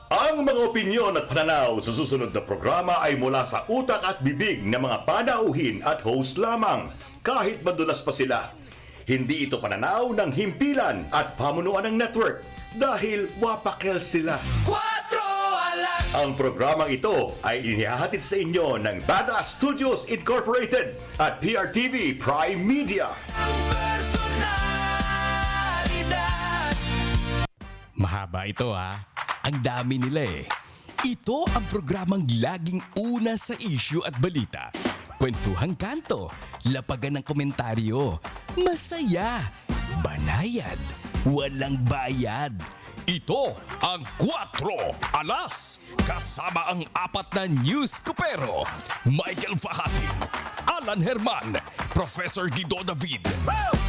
Ang mga opinyon at pananaw sa susunod na programa ay mula sa utak at bibig ng mga panauhin at host lamang, kahit madulas pa sila. Hindi ito pananaw ng himpilan at pamunuan ng network dahil wapakel sila. Ang programang ito ay inihahatid sa inyo ng Badass Studios Incorporated at PRTV Prime Media. Mahaba ito ha. Ang dami nila eh. Ito ang programang laging una sa issue at balita. Kwentuhang kanto, lapagan ng komentaryo, masaya, banayad, walang bayad. Ito ang 4 Alas, kasama ang 4 na news kupero. Michael Fahatin, Alan Herman, Professor Guido David,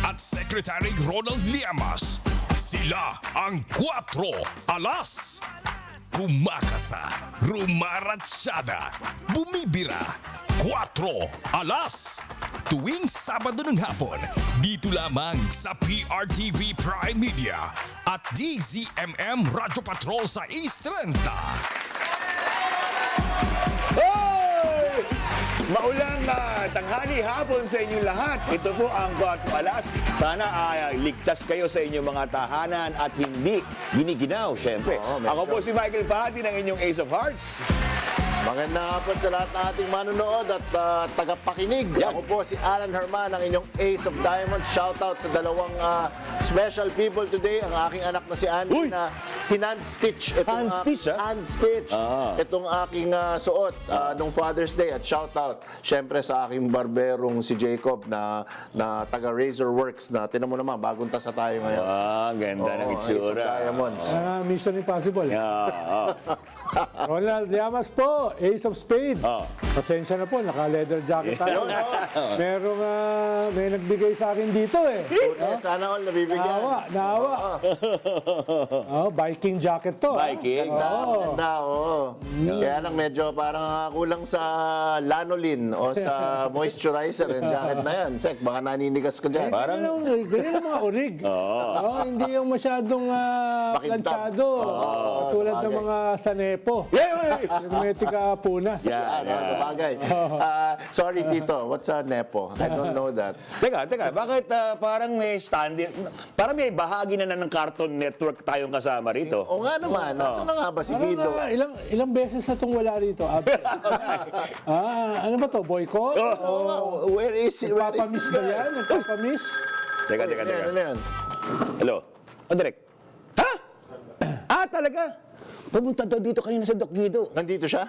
at Secretary Ronald Llamas. Sila ang 4 Alas. Kumakasa, rumaratsyada, bumibira. 4 Alas. Tuwing Sabado ng hapon, dito lamang sa PRTV Prime Media at DZMM Radyo Patrol sa East 30. Maulang tanghali hapon sa inyong lahat. Ito po ang 4 Alas. Sana ligtas kayo sa inyong mga tahanan at hindi giniginaw, syempre. Ako po si Michael Pahati ng inyong Ace of Hearts. Magandang hapon sa lahat ng ating manonood at tagapakinig. Yan. Ako po si Alan Herman, ang inyong Ace of Diamonds. Shoutout sa dalawang special people today. Ang aking anak na si Andy Uy! na hand-stitch. Hand-stitch, ha? Hand-stitch. Itong aking suot nung Father's Day. At shoutout, syempre, sa aking barberong si Jacob na taga Razor Works na tinan mo naman, bagong tasa tayo ngayon. Ganda ng Ace of itsura. Diamonds. Mission Impossible. Ronald Llamas po, Ace of Spades. Pasensya na po, naka-leather jacket tayo. May nagbigay sa akin dito eh. Sana all nabibigyan. Naawa. Viking jacket to. Viking. Ganda, oo. Kaya lang medyo parang kulang sa lanolin o sa moisturizer yung jacket na yan. Sek, baka naninigas ka dyan. Parang- Ganyan ang mga orig. Hindi yung masyadong planchado. Katulad ng sabagay. mga sanepo. Hermetica punas. Yan. Bagay. Sorry, Tito. What's a Nepo? I don't know that. Teka, bakit parang may standing, parang may bahagi na ng Cartoon Network tayong kasama rito? O nga naman. Nasaan na nga ba si Guido? Ilang beses na itong wala rito. Ano ba to? Boycott? Where is he? Where is Nagpapamiss ba yan? Nagpapamiss? Teka. Ano yan? Hello? Direk. Ha? Talaga? Pumunta daw dito kanina sa Doc Guido. Nandito siya?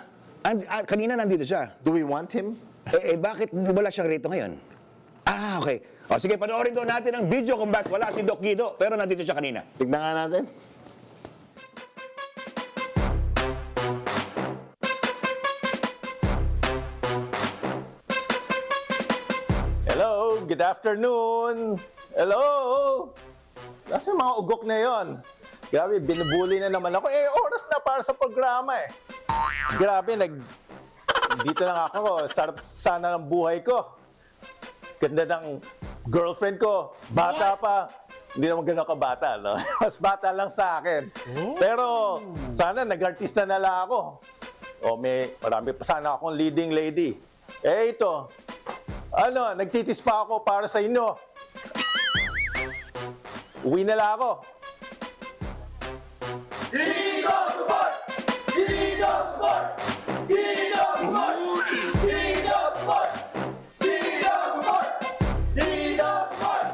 Kanina nandito siya. Do we want him? Bakit wala siya rito ngayon? Okay. O sige, panoorin daw natin ang video kung bakit wala si Doc Guido, pero nandito siya kanina. Tignan nga natin. Hello, good afternoon. Hello. Nasa mga ugok na yon. Grabe, binubuli na naman ako. Oras na para sa programa eh. Grabe, dito lang ako. Sarap sana ng buhay ko. Ganda ng girlfriend ko. Bata pa. Hindi naman ganun kabata, no? Mas bata lang sa akin. Pero sana nag-artista na lang ako. Marami pa sana akong leading lady. Ito. Nagtitis pa ako para sa inyo. Uwi na lang ako. Dino Sport! Dino Sport! Dino Sport! Dino Sport! Dino Sport! Dino Sport!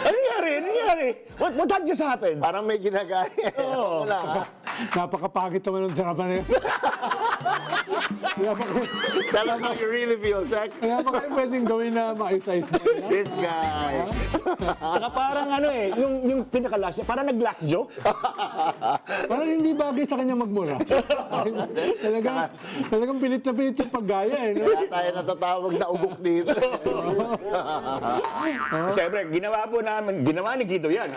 Ano nangyari? What had just happened? Parang may ginagaya. Oo. Wala. Napakapangit naman ng drama na yun. Tell us how you really feel, Sek. Kaya pa kayo pwedeng gawin na maayos-ayos na yun. This guy. Saka parang yung pinakalas niya, parang nag-black joke. Parang hindi bagay sa kanya magmura. Talagang pilit na pilit yung paggaya eh. No? Kaya tayo natatawag na ugok dito. Siyempre, ginawa ni Guido yan.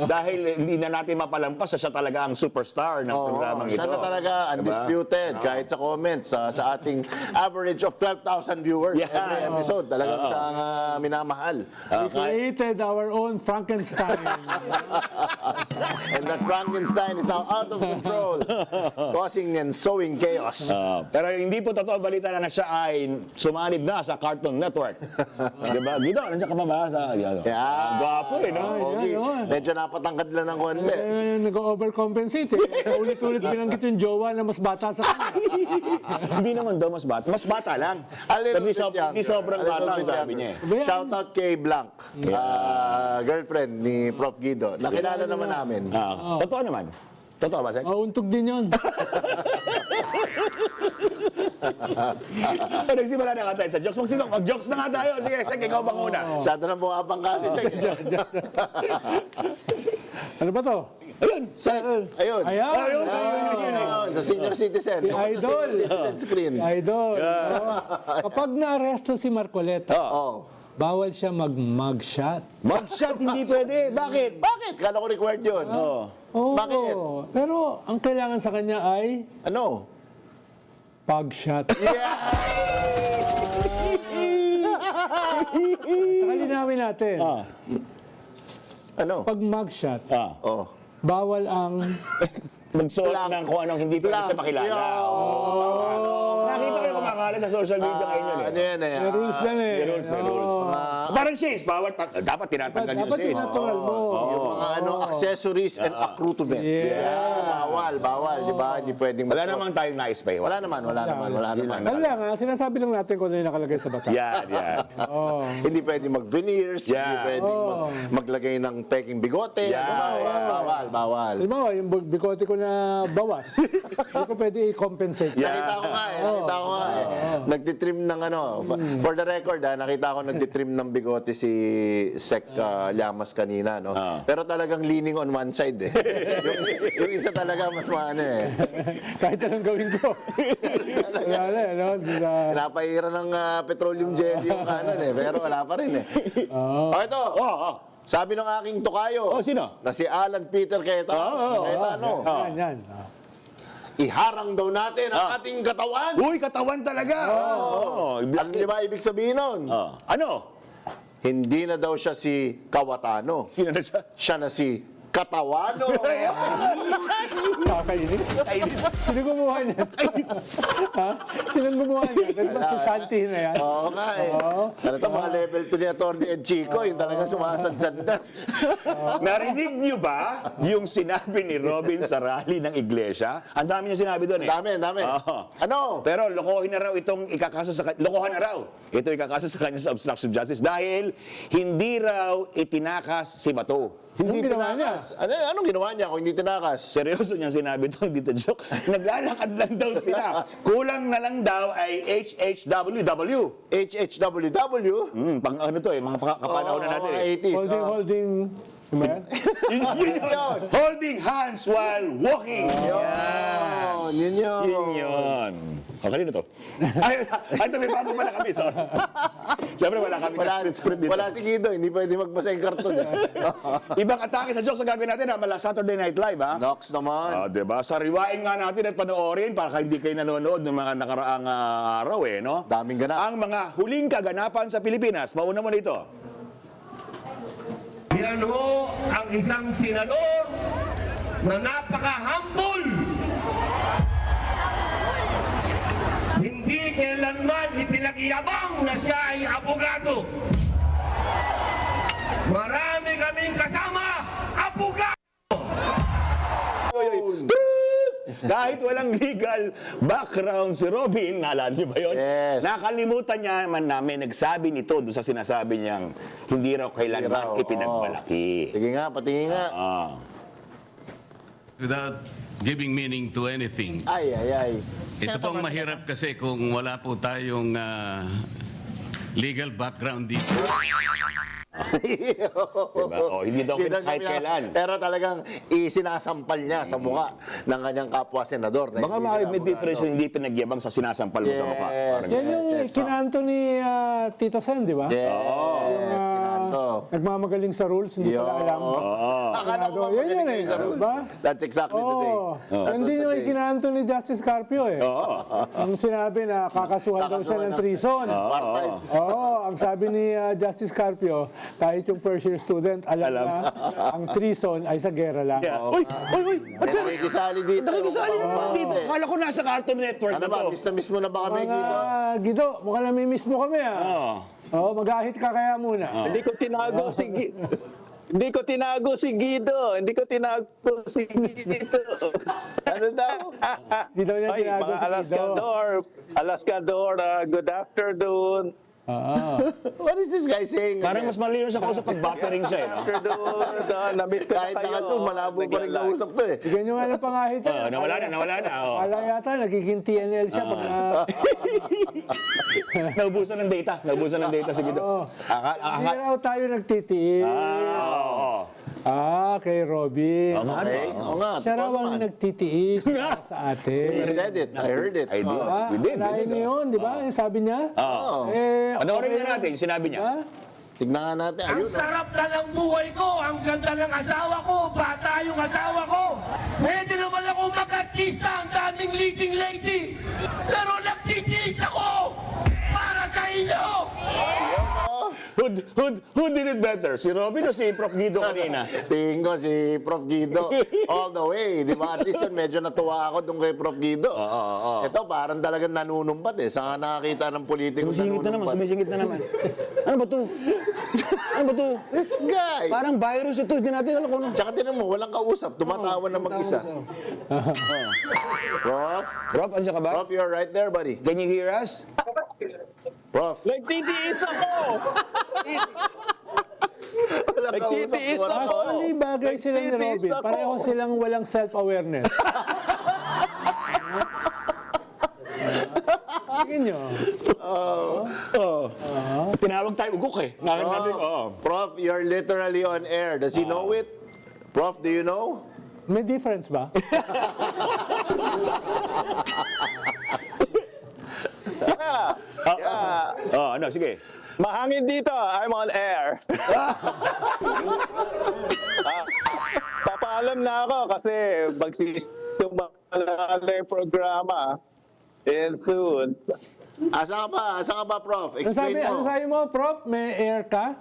Dahil hindi na natin mapalampas, siya talaga ang superstar star ng programang ito. Siya na talaga, undisputed. Kahit sa comments, sa ating average of 12,000 viewers Yeah. every episode. Talagang siyang minamahal. We created our own Frankenstein. And that Frankenstein is now out of control, causing and sowing chaos. Pero hindi po totoo balita na siya ay sumanib na sa Cartoon Network. Diba? Dito, nandiyan ka pa ba? Gwapo eh, no? Okay. yun. Medyo napatangkad lang ng konti. Nag-overcompensate. Ulit-ulit binanggit yung jowa na mas bata sa kanya. Hindi naman daw mas bata. Mas bata lang. A little Pero bit younger. Hindi sobrang A little bata ang bit sabi younger. niya eh. Shout out kay Blanc, girlfriend ni Prof. Guido. Nakilala naman namin. Totoo naman. Totoo ba, Sek? Untog din yun. Nagsimula na nga tayo sa jokes. Mag-jokes na nga tayo. Sige, Sek, ikaw bang una? Masyado na bumabang kasi. Ano ba to? Ayun, Sek. Ayun. Ayan. Ayun. Sa senior citizen. Si Idol. Sa senior citizen screen. Idol. Kapag na-aresto si Marcoleta, Oh. bawal siya mag-mugshot. Mugshot, hindi pwede. Bakit? Bakit? Kala ko required yun. Oo. Bakit? Pero ang kailangan sa kanya ay Ano? pugshot. Saka linawin natin. Ano? Pag mugshot, Oh. bawal ang Magsuot ng kung anong hindi pwede siya makilala. Nakita ko yung kumakalat sa social media ngayon yun eh. Ano yan eh? may rules yan eh. May rules, may rules. Parang shades, bawal, dapat tinatanggal yung Dapat shades. natural mo. Yung mga accessories and accoutrements. Bawal, di ba? Hindi pwedeng Wala magsuot. namang tayong nais pa eh. Wala naman. Ano lang ha, sinasabi lang natin kung ano yung nakalagay sa bata. Yan. Oh. Hindi pwedeng mag-veneers, hindi Yeah. pwedeng maglagay ng peking bigote. Yeah. Bawal. Halimbawa, yung bigote ko na bawas, hindi ko pwede i-compensate. Nakita ko nga eh. Nagtitrim ng for the record nakita ko nagtitrim ng bigote si Sec Llamas kanina, no? Pero talagang leaning on one side eh. yung isa talaga mas maano eh. Kahit anong gawin ko. Wala na, no? Pinapaira ng petroleum jelly yung kanan eh, pero wala pa rin eh. Ito. Sabi ng aking tukayo. Sino? Na si Alan Peter Cayetano. Yan. Iharang daw natin ang ating katawan. Uy, katawan talaga! Alam niyo ba ibig sabihin nun? Ano? Hindi na daw siya si Kawatano. Sino na siya? Siya na si Katawano. Nakakainis. Sino gumawa niyan? Ha? Sino gumawa niyan? Ano ba si Santi na yan? Oo nga eh. Ano ito, mga level 2 ni Atty. Ed Chico, yung talaga sumasadsad na. Narinig niyo ba yung sinabi ni Robin sa rally ng iglesia? Ang dami niya sinabi doon eh. Ang dami. Ano? Pero lokohin na raw itong ikakaso sa lokohan na raw. Ito ikakaso sa kanya sa obstruction of justice dahil hindi raw itinakas si Bato. Hindi ginawa niya? tinakas. Anong ginawa niya kung hindi tinakas? Seryoso niyang sinabi ito, hindi to joke. Naglalakad lang daw sila. Kulang na lang daw ay HHWW. HHWW? Pang ano to eh, mga kapanahon na natin mga eh. 80s. Holding. Diba yan? Yun. Holding hands while walking. Yun. Yun yun. O, kanino to? Ay, ito may bago pala kami. So. Siyempre wala kami script dito. Wala si Guido, hindi pwede magbasa yung karton. Ibang atake sa jokes ang gagawin natin mala Saturday Night Live ha. Nox naman. Diba? Sariwain nga natin at panoorin para hindi kayo nanonood ng mga nakaraang araw eh, no? Daming ganap. Ang mga huling kaganapan sa Pilipinas. Mauna mo nito. Yan ho ang isang senador na napaka-humble. Hindi kailanman ipinagyabang na siya ay abogado. Marami kaming kasama, abogado! Kahit walang legal background si Robin, naalala niyo ba yun? Yes. Nakalimutan niya man namin, nagsabi nito doon sa sinasabi niyang hindi raw kailanman ipinagmalaki. Sige nga, patingin nga. Without giving meaning to anything. Ay. Ito pong mahirap kasi kung wala po tayong legal background dito. Diba? O, hindi daw kahit kailan. Pero talagang isinasampal niya sa mukha ng kanyang kapwa senador. Baka may difference yung hindi pinagyabang sa sinasampal mo sa mukha. Parang Yan yung kinanto ni Tito Sen, di ba? Yes, kinanto. nagmamagaling sa rules, hindi pala alam. Akala ko Yan yun magaling eh, sa rules. diba? That's exactly the day. Oo. Hindi yung ikinanto ni Justice Carpio eh. Yung sinabi na kakasuhan daw siya ng treason. Part-time. Ang sabi ni Justice Carpio, kahit yung first year student, alam na ang treason ay sa gera lang. Uy! May nakikisali dito. Nakikisali naman dito. Akala ko nasa Cartoon Network Ano na ba? to. Miss na miss mo na ba kami, Guido? Gido, mukhang namimiss mo kami mag-ahit ka kaya muna. Hindi ko tinago si Hindi ko tinago si Guido. Hindi ko tinago si Guido. Ano daw? Di daw niya Ay, tinago mga si Gido. Alaskador, good afternoon. What is this guy saying? Parang mas malino sa kausap pag buffering siya. No? Afternoon. Na-miss ko na Kahit kayo. naka-zoom, malabo pa rin kausap to eh. Bigyan nyo nga ng pangahit yan. Nawala na. Kala yata, nagiging TNL siya pag Naubusan ng data si Guido. hindi raw tayo nagtitiis. Kay Robin. Okay? Oo nga. Siya raw totoo ang naman. nagtitiis para sa He atin. said it. I heard it. I did. We did. Alain niyo yun, di ba? Yung sabi niya. Panoorin nga natin, sinabi niya. Tignan nga natin. Ang Ayun. sarap na ng buhay ko, ang ganda ng asawa ko, bata yung asawa ko. Pwede naman ako mag-artista, ang daming leading lady. Pero nagtitiis ako para sa inyo. Who did it better? Si Robin o si Prof. Guido kanina? Tingin ko si Prof. Guido all the way. Di ba? At least yun, medyo natuwa ako doon kay Prof. Guido. Ito parang talagang nanunumbat eh. Saan nakakita ng politiko nanunumbat? Sumisingit na naman. Ano ba to? This guy. Parang virus ito, hindi natin alam kung ano. Tsaka tinan mo, walang kausap. Tumatawa na mag-isa. Prof. Prof, andiyan ka ba? Prof, you're right there, buddy. Can you hear us? Prof. Nagtitiis ako. Walang kausap. Nagtitiis Walang ako. kausap. Actually, bagay sila ni Robin. Nagtitiis ako. Pareho silang walang self-awareness. Tingin nyo. Tinawag tayo ugok eh. Prof, you're literally on air. Does he know it? Prof, do you know? May difference ba? Ano, sige. Mahangin dito. I'm on air. Papaalam na ako kasi magsisimula na yung programa. And soon. Asa ka ba, Prof? Explain Ano mo. sabi mo, Prof? May air ka?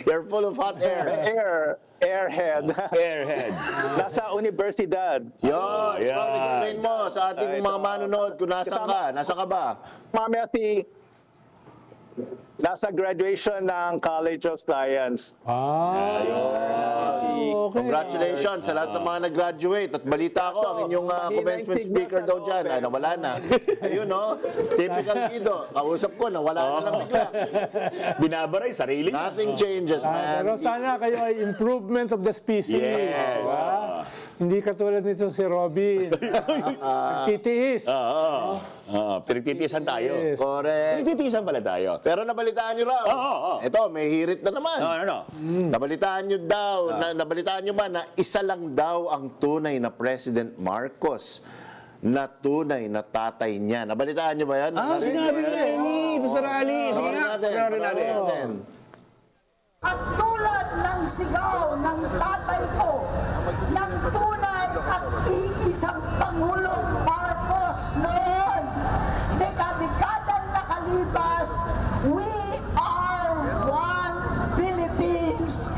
You're full of hot air. Airhead. Airhead. Nasa universidad. Yun, Yeah. Prof, explain mo sa ating mga manonood kung nasan ka. Nasa ka ba? Mamaya nasa graduation ng College of Science. Okay. Congratulations sa lahat ng mga nag-graduate. At balita ko, ang inyong commencement speaker daw dyan, ay nawala na. Ayun, no? Typical Guido. Kausap ko, nawala na lang bigla. Binabaray, sarili. Nothing changes, man. Pero sana kayo ay improvement of the species. Yes. Diba? Hindi katulad nito si Robin. Nagtitiis. Pinagtitiisan tayo. Yes. Correct. Pinagtitiisan pala tayo. Pero nabalitaan nyo raw. Ito, may hirit na naman. Ano? Nabalitaan nyo daw, nabalitaan nyo ba na isa lang daw ang tunay na President Marcos na tunay na tatay niya. Nabalitaan nyo ba yan? Sinabi niya, ito sa rally. Sige nga, panoorin natin. At tulad ng sigaw ng tatay ko, ng tunay at iisang Pangulong Marcos noon, dekadang nakalipas, we are one Philippines.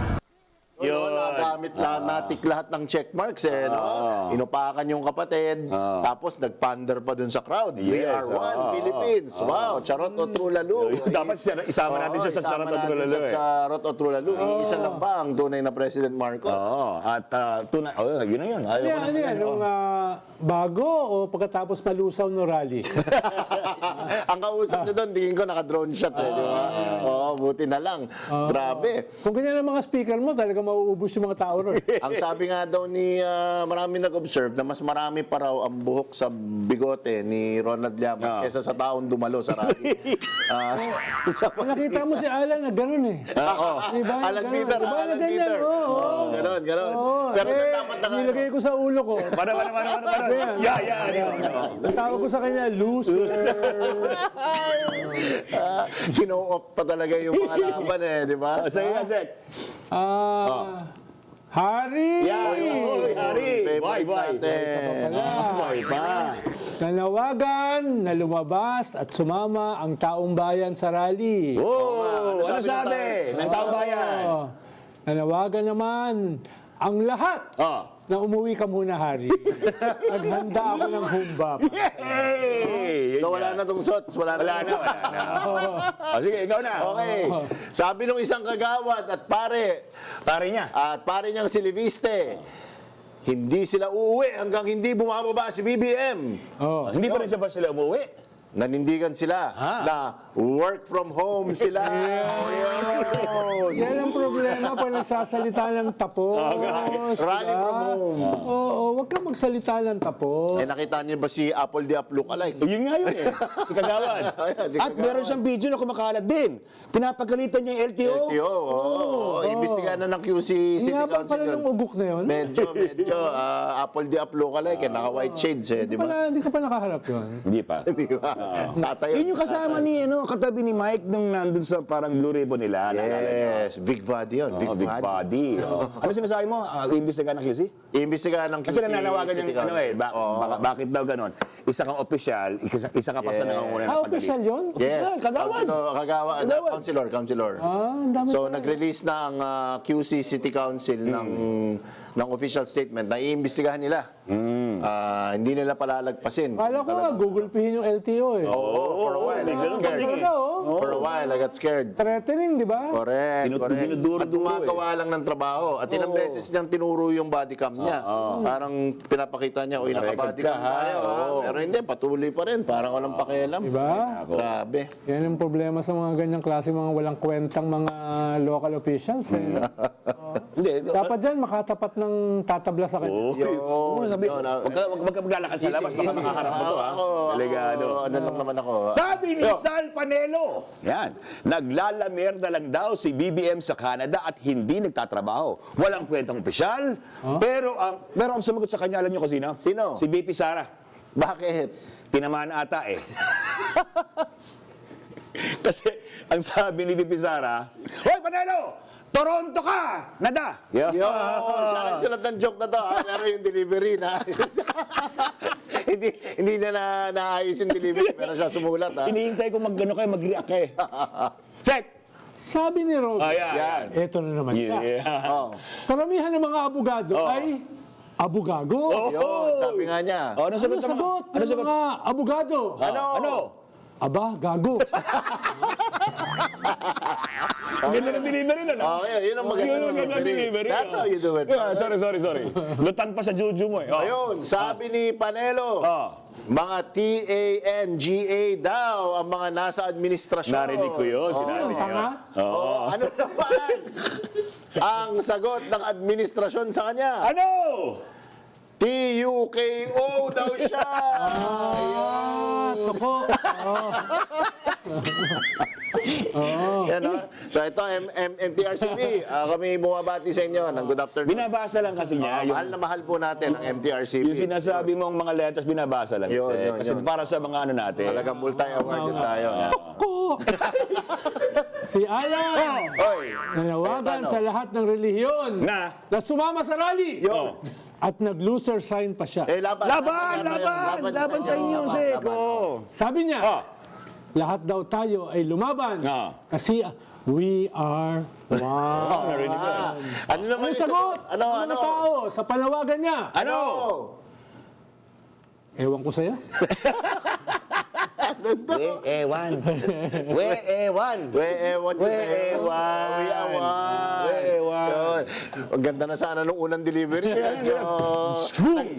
Yun, nagamit natik lahat ng check marks eh. No? Inupakan yung kapatid, tapos nag-pander pa dun sa crowd. We Yes, are one Philippines. Wow, charot o true-lalo. Dapat isama natin siya sa charot o true-lalo eh. Charot o true-lalo. Iisa lang ba ang tunay na President Marcos? At tunay, yun na yun. Ayaw ko Ano yan? Nung bago o pagkatapos malusaw no rally? Ang kausap niya doon, tingin ko naka-drone shot eh, di ba? Oo, buti na lang. Grabe. Kung ganyan ang mga speaker mo, talaga mauubos yung mga tao ron. Ang sabi nga daw ni marami nag-observe na mas marami pa raw ang buhok sa bigote ni Ronald Llamas kesa sa taong dumalo sa rally. Nakita mo si Alan na gano'n eh. Diba? Alan Peter, Diba? Alan Ganyan, Peter. oo. Ganon. Oo. Pero sa dapat nilagay ko sa ulo ko. Para. Ang tawag ko sa kanya, loser. Kino-off pa talaga yung mga laban di ba? Sige nga, Sek. Hari! Hari. Favorite Boy. natin. Boy pa. Nanawagan na lumabas at sumama ang taong bayan sa rally. Oh, ano sabi ng taong bayan? Nanawagan naman ang lahat na umuwi ka muna, Hari. Naghanda ako ng humbab. Yay! So wala na tong shots, wala na. Sige, ikaw na. Okay. Sabi nung isang kagawad at pare niya. at pare niyang si Leviste, hindi sila uuwi hanggang hindi bumababa si BBM. Hindi pa rin ba sila umuwi? Nanindigan sila na work from home sila. Yan ang problema pag nagsasalita ng tapos. Rally from home. Oo, wag kang magsalita ng tapos. Nakita niyo ba si Apple the Up lookalike? Yun nga yun si Kagawad. At meron siyang video na kumakalat din. Pinapagalitan niya yung LTO. LTO, imbestigahan na ng QC City Nga pa Council pala yun. ng ugok na yun. Medyo, Apple the Up lookalike, naka-white shades di ba? Hindi ka pa nakaharap yun. Hindi pa. Di ba? Tatay. Yun yung kasama ni, katabi ni Mike nung nandun sa parang Blue Ribbon nila. Yes, big body yun. Big body. Ano sinasabi mo? Iimbestigahan ng QC? Iimbestigahan ng QC Kasi nananawagan City yung Council. bakit daw ganon? Isa kang opisyal, isa ka pa sa nangunguna ng Official yun? Yes. Kagawad. Kagawad. Councilor. Ang dami So, nag-release na ang QC City Council ng official statement na iimbestigahan nila. Hindi nila palalagpasin. Kala ko nga, gugulpihin yung LTO eh. For a while, I got scared. Talaga, For a while, I got scared. Threatening, di ba? Correct. Dinuduro-duro At gumagawa lang ng trabaho. At ilang beses niyang tinuro yung body cam niya. Parang pinapakita niya, uy, naka-body Record ka, cam tayo. Pero hindi, patuloy pa rin. Parang walang pakialam. Di ba? Grabe. Yan ang problema sa mga ganyang klase, mga walang kwentang mga local officials. Eh. Dapat dyan, makatapat ng tatabla sa kanya. Huwag ka maglalakad sa labas, baka makaharap mo to, ha? Delegado. Ano lang naman ako. Sabi ni Sal Panelo, yan, naglalamer na lang daw si BBM sa Canada at hindi nagtatrabaho. Walang kwentang opisyal, pero ang sumagot sa kanya, alam niyo kung sino? Sino? Si BP Sara. Bakit? Tinamaan ata eh. Kasi ang sabi ni BP Sara, Hoy Panelo! Toronto ka! Nada! Yo, sa sulat ng joke na to, pero yung delivery na. hindi na naayos yung delivery, pero siya sumulat, Hinihintay ko mag-react eh. Check! Sabi ni Rob, Yan. eto na naman siya. Yeah. Karamihan ng mga abogado ay abugago. Yun, sabi nga niya. Ano sagot Ano sagot ng mga abogado? Ano? Aba, gago. Ganda ng delivery na, no? Yun ang maganda ng delivery. That's how you do it. Sorry. Lutan pa sa juju mo eh. Ayun, sabi ni Panelo, mga TANGA daw ang mga nasa administrasyon. Narinig ko yun, sinabi niya. Tanga? Ano naman ang sagot ng administrasyon sa kanya? Ano? TUKO daw siya. Toko. Yan, so ito, MTRCP, kami bumabati sa inyo ng good afternoon. Binabasa lang kasi niya. Mahal na mahal po natin ang MTRCP. Yung sinasabi mong mga letters, binabasa lang. Yun. Kasi para sa mga ano natin. Talagang multi-awarded tayo. Si Alan, Oy, nanawagan sa lahat ng relihiyon Na? sumama sa rally. At nag-loser sign pa siya. Laban sa inyo, Seko. Sabi niya, lahat daw tayo ay lumaban kasi we are one. Narinig ko. ano naman Ano sagot? Ano? Mga tao sa panawagan niya? Ano? Ewan ko sa'yo. Ewan. Yun. Ang ganda na sana nung unang delivery.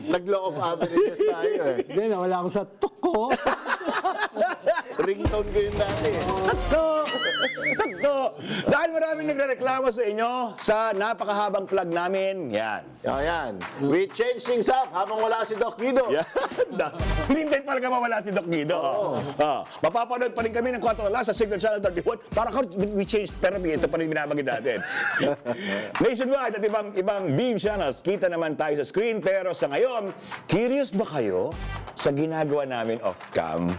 Nag-law of averages tayo eh. Hindi, nawala ako sa tuko. Ringtone ko yun dati. Tatlo! Dahil maraming nagrereklamo sa inyo sa napakahabang plug namin. Yan. Ayan. We change things up habang wala si Doc Guido. Yan. Hinintay talaga mawala si Doc Guido. Mapapanood pa rin kami ng 4 oras sa Signal Channel 31 para we change therapy. Ito pa rin binabagid natin. Nationwide at ibang beam channels, kita naman tayo sa screen. Pero sa ngayon, curious ba kayo sa ginagawa namin off-cam?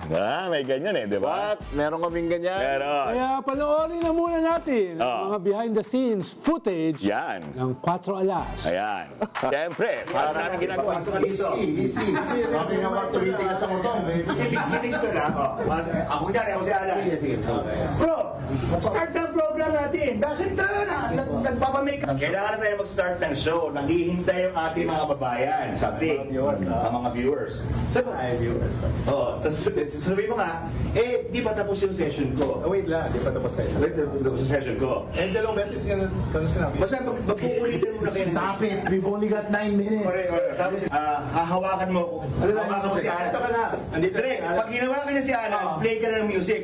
May ganyan di ba? What? Meron kaming ganyan? Meron. Kaya panoorin na muna natin ang mga behind-the-scenes footage Yan. ng 4 alas. Ayan. Siyempre, para namin ginagawa. Easy. Okay na ba tumitigas ang utong? Kinig ko lang. Ako dyan, ako si Alan. Bro, start ng program natin. Bakit nagpapamake? Kailangan na tayo mag-start ng show. Naghihintay yung ating mga babayan. Sabi, ang mga viewers. Sabi, viewers. Tapos sabi mo nga, di pa tapos yung session ko. Wait lang, di pa tapos sa'yo. Wait, tapos yung session ko. Dalawang beses ka na sinabi. Basta magpuulitin mo na kayo. Stop it! We've only got 9 minutes. Tapos, hahawakan mo ako. Hahawakan mo si Alan. Ito ka na. Andito Direk, pag ginawa ka niya si Alan, play ka na ng music.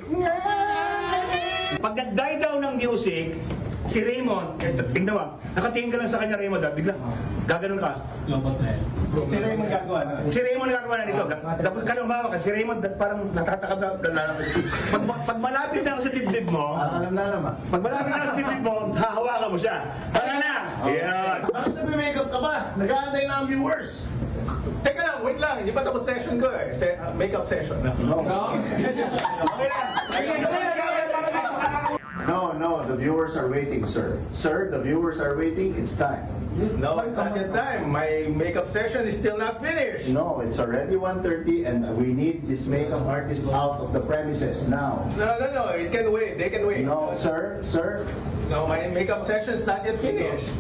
Pag nag-die down ng music, si Raymond, tingnan mo, nakatingin ka lang sa kanya Raymond, bigla, gaganon ka. Si Raymond gagawa na. Si Raymond gagawa na nito. Tapos ka nung ka, si Raymond parang natatakab na. Pag malapit na ako sa dibdib mo, Alam na naman. pag malapit na ako sa dibdib mo, hahawakan mo siya. Tara na! Yan! Bakit nag-makeup ka ba? Nag-aantay na ang viewers. Teka lang, wait lang. Hindi pa tapos session ko eh. Makeup session. No, the viewers are waiting, sir. Sir, the viewers are waiting. It's time. No, it's not yet time. My makeup session is still not finished. No, it's already 1:30 and we need this makeup artist out of the premises now. No. It can wait. They can wait. No, sir. No, my makeup session is not yet finished.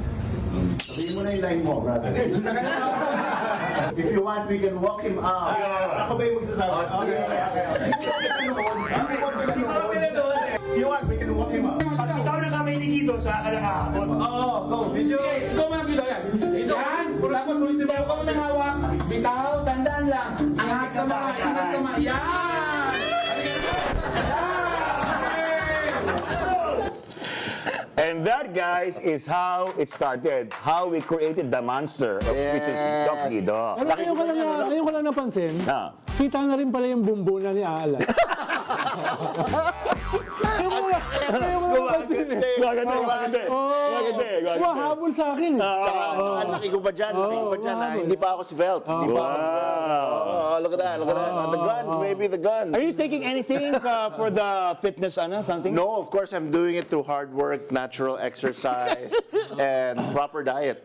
Sabihin mo na yung line mo, brother. If you want, we can walk him out. Ako ba yung magsasabi? If you want, we can walk him out. Pag ikaw na kami ni Guido sa alang hapon. Go, video. Ikaw man ang video yan. Yan, tapos ulitin mo ikaw nang hawak. Bitaw, tandaan lang. Angat kamay, Yan! And that, guys, is how it started. How we created the monster, which is Doc Guido. Pero ngayon ko lang napansin, kita na rin pala yung bumbunan ni Alan. Gumaganda. Habol sa akin. Ang laki ko ba dyan? Hindi pa ako svelte. Look at that. The guns, maybe the guns. Are you taking anything for the fitness, something? No, of course, I'm doing it through hard work, natural exercise, and proper diet.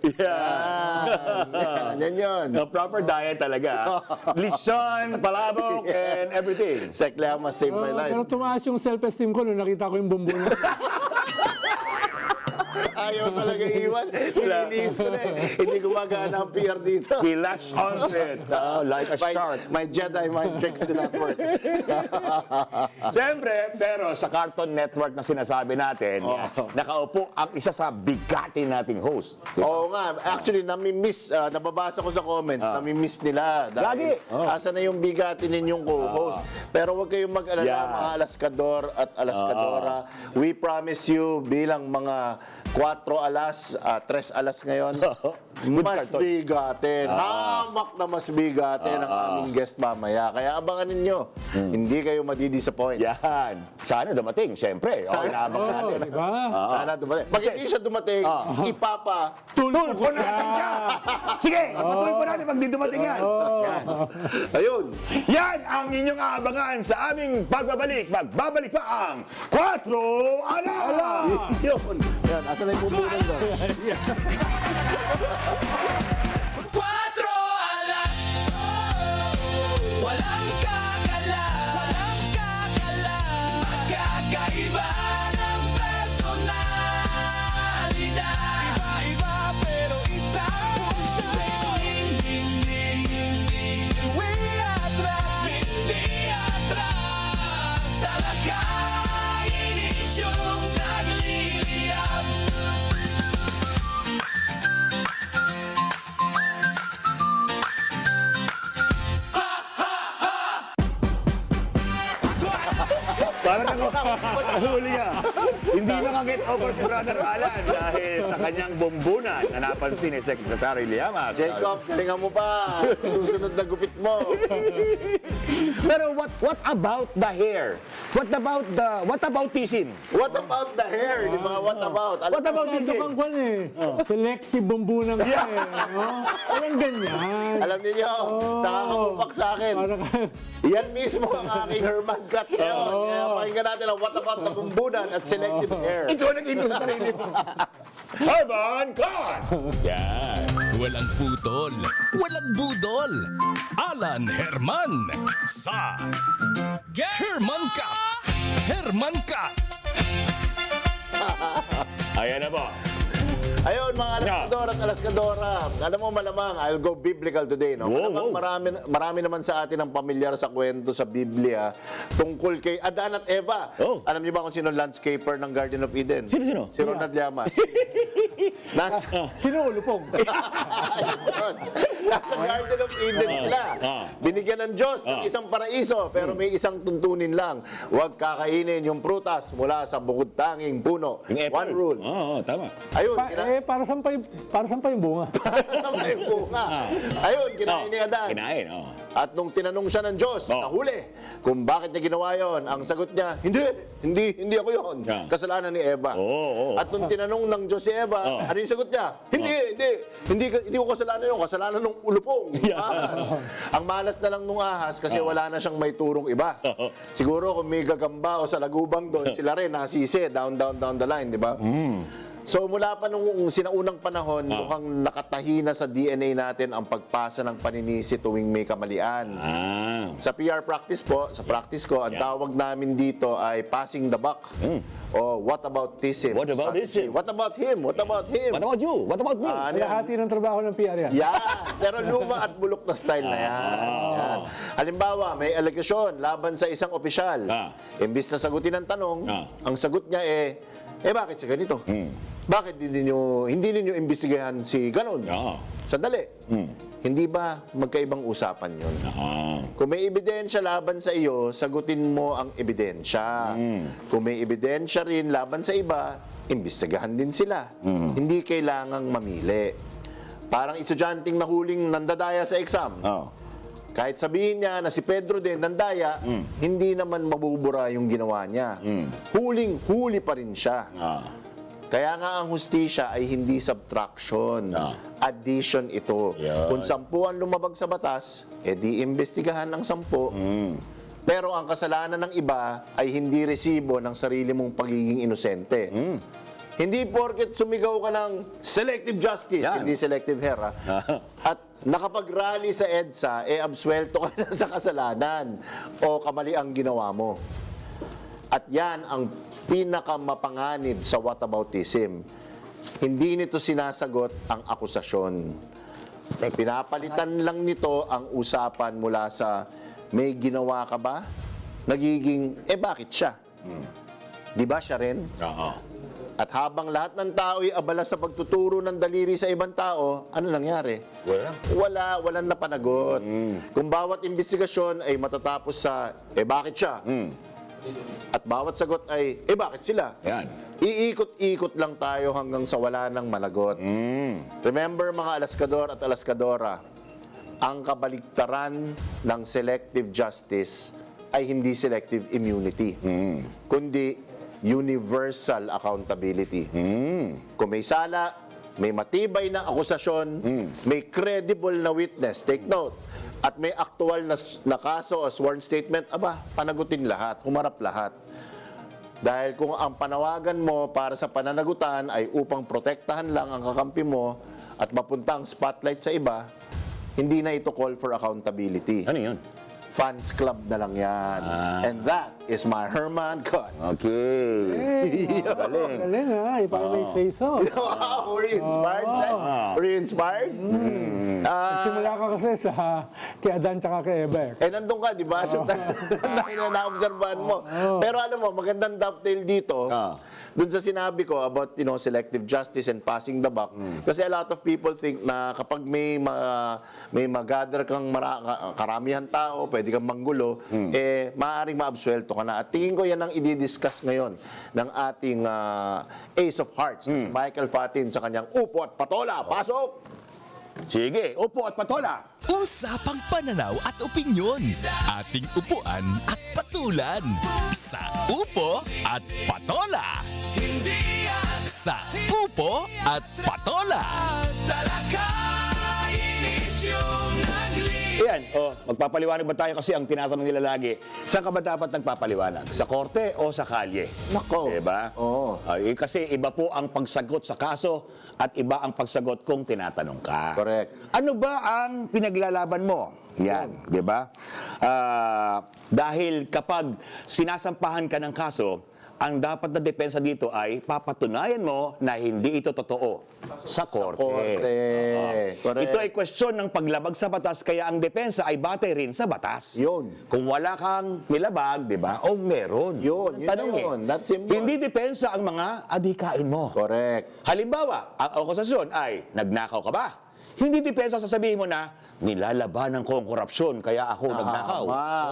Yan yun. The proper diet talaga. Lechon, palabok, and everything. Sek Llama saved my life. Pero tumaas yung self-esteem ko nung nakita ko yung bumbunan. Ayaw talaga iwan. Nililinis ko na eh. Hindi gumagana ang PR dito. He latched on it like a shark. My Jedi mind tricks do not work. Siyempre, pero sa Cartoon Network na sinasabi natin, nakaupo ang isa sa bigati nating host. Oo nga. Actually, nami-miss. Nababasa ko sa comments, nami-miss nila. Lagi. Asa na yung bigati ninyong co-host. Pero huwag kayong mag-alala, mga alaskador at alaskadora. We promise you, bilang mga 4 alas, 3 alas ngayon, mas bigatin. Hamak na mas bigatin ang aming guest mamaya. Kaya abangan ninyo. Hindi kayo madidisappoint. Yan. Sana dumating, siyempre. Inaabang natin. Diba? Sana dumating. Pag hindi siya dumating, Tulpo natin siya! Sige, patuloy po natin pag di dumating yan. Yan. Ayun. Yan ang inyong aabangan sa aming pagbabalik. Magbabalik pa ang 4 Alas! Yun. Yan, asa na yung pupunan doon? 4 alas. Walang kakala. Magkakaiba ng personalidad. Iba-iba pero isang puso. Hindi atras. Talaga inisyong nagliliyab. Parang nakahuli ka. Hindi nakaget over si Brother Alan dahil sa kanyang bumbunan na napansin ni Secretary Llamas. Jacob, tingnan mo pa. Susunod na gupit mo. Pero what about the hair? What about tisin? What about the hair? Di ba? What about? Alam What about Ano tisin? kang kwan eh. Selective bumbunan ka eh. No? Walang ganyan. Alam niyo, saka kakupak sa akin. Parang Yan mismo ang aking Herman cut ngayon. Kaya pakinggan natin ang what about the bumbunan at selective hair. Ikaw nag-ito sa sarili mo. Herman Cut! Yan. Walang putol, walang budol. Alan Herman sa Herman Cut. Herman Cut. Ayan na po. Ayun, mga alaskador at alaskadora. Alam mo, malamang, I'll go biblical today, no? Wow, Malamang marami naman sa atin ang pamilyar sa kwento sa Biblia tungkol kay Adan at Eva. Oh. Alam niyo ba kung sino landscaper ng Garden of Eden? Sino? Si Ronald Llamas. sino ulupong? Nasa Garden of Eden sila. Binigyan ng Diyos ng isang paraiso, pero may isang tuntunin lang. Huwag kakainin yung prutas mula sa bukod tanging puno. One rule. Oo, tama. Ayun, Para saan pa yung bunga? Saan pa yung bunga? Ayun, kinain ni Adan. Kinain, oh. At nung tinanong siya ng Diyos, nahuli, kung bakit niya ginawa yon, ang sagot niya, hindi ako yon. Kasalanan ni Eva. At nung tinanong ng Diyos si Eva, ano yung sagot niya? Hindi ko kasalanan yun, kasalanan ng ulupong. Ahas. Ang malas na lang nung ahas kasi wala na siyang may turong iba. Siguro kung may gagamba o sa lagubang doon, sila rin nasisi, down the line, di ba? So mula pa nung sinaunang panahon, mukhang nakatahi na sa DNA natin ang pagpasa ng paninisi tuwing may kamalian. Sa PR practice po, sa practice ko, ang tawag namin dito ay passing the buck. O what about this him? What about this him? What about him? What about him? What about you? What about me? Ano yan? Lahati ng trabaho ng PR yan. Pero luma at bulok na style na yan. Halimbawa, may alegasyon laban sa isang opisyal. Imbis na sagutin ang tanong, ang sagot niya bakit si ganito? Bakit hindi ninyo imbestigahan si ganon? Sandali. Hindi ba magkaibang usapan yun? Kung may ebidensya laban sa iyo, sagutin mo ang ebidensya. Kung may ebidensya rin laban sa iba, imbestigahan din sila. Hindi kailangang mamili. Parang estudyanteng nahuling nandadaya sa exam. Kahit sabihin niya na si Pedro din nandaya, hindi naman mabubura yung ginawa niya. Huling-huli pa rin siya. Kaya nga ang hustisya ay hindi subtraction. Addition ito. Kung 10 ang lumabag sa batas, di imbestigahan ng 10. Pero ang kasalanan ng iba ay hindi resibo ng sarili mong pagiging inosente. Hindi porket sumigaw ka ng selective justice, hindi selective hair, at nakapag-rally sa EDSA, absuelto ka na sa kasalanan o kamali ang ginawa mo. At yan ang pinakamapanganib sa whataboutism. Hindi nito sinasagot ang akusasyon. Pinapalitan lang nito ang usapan mula sa may ginawa ka ba? Nagiging, bakit siya? Di ba siya rin? At habang lahat ng tao ay abala sa pagtuturo ng daliri sa ibang tao, ano nangyari? Walang napanagot. Kung bawat investigasyon ay matatapos sa, bakit siya? At bawat sagot ay, bakit sila? Iikot-ikot lang tayo hanggang sa wala nang managot. Remember mga alaskador at alaskadora, ang kabaligtaran ng selective justice ay hindi selective immunity, kundi universal accountability. Kung may sala, may matibay na akusasyon, may credible na witness, take note, at may aktual na kaso o sworn statement, panagutin lahat, humarap lahat. Dahil kung ang panawagan mo para sa pananagutan ay upang protektahan lang ang kakampi mo at mapunta ang spotlight sa iba, hindi na ito call for accountability. Ano yun? Fans club na lang yan. And that is my Herman Cut. Galing ha, parang may say so. Wow, were you inspired, Zach? Were you inspired? Simula ka kasi sa kay Adan tsaka kay Eva. Nandun ka, di ba? So, na-obserbahan mo. Pero alam mo, magandang dovetail dito. dun sa sinabi ko about, selective justice and passing the buck, kasi a lot of people think na kapag may mag-gather kang karamihan tao, pwede kang manggulo, maaaring maabsuelto ka na. At tingin ko yan ang i-discuss ngayon ng ating Ace of Hearts, Michael Fatin, sa kanyang Upo at Patola. Pasok! Sige, upo at patola. Usapang pananaw at opinyon. Ating upuan at patulan. Sa Upo at Patola. Hindi yan Sa Upo at Patola. Salakay, inisyong nagliliyab. Ayan, magpapaliwanag ba tayo kasi ang tinatanong nila lagi, saan ka ba dapat nagpapaliwanag? Sa korte o sa kalye? Nako. Diba? Oo. Kasi iba po ang pagsagot sa kaso at iba ang pagsagot kung tinatanong ka. Correct. Ano ba ang pinaglalaban mo? Yan, di ba? Dahil kapag sinasampahan ka ng kaso, ang dapat na depensa dito ay papatunayan mo na hindi ito totoo sa korte. Correct. Ito ay question ng paglabag sa batas, kaya ang depensa ay batay rin sa batas. Yun. Kung wala kang nilabag, di ba? O meron. Yun, yun Tanong na yun. That's simple. Hindi depensa ang mga adhikain mo. Correct. Halimbawa, ang akusasyon ay, nagnakaw ka ba? Hindi depensa sasabihin mo na, nilalabanan ko ang korupsyon, kaya ako nagnakaw.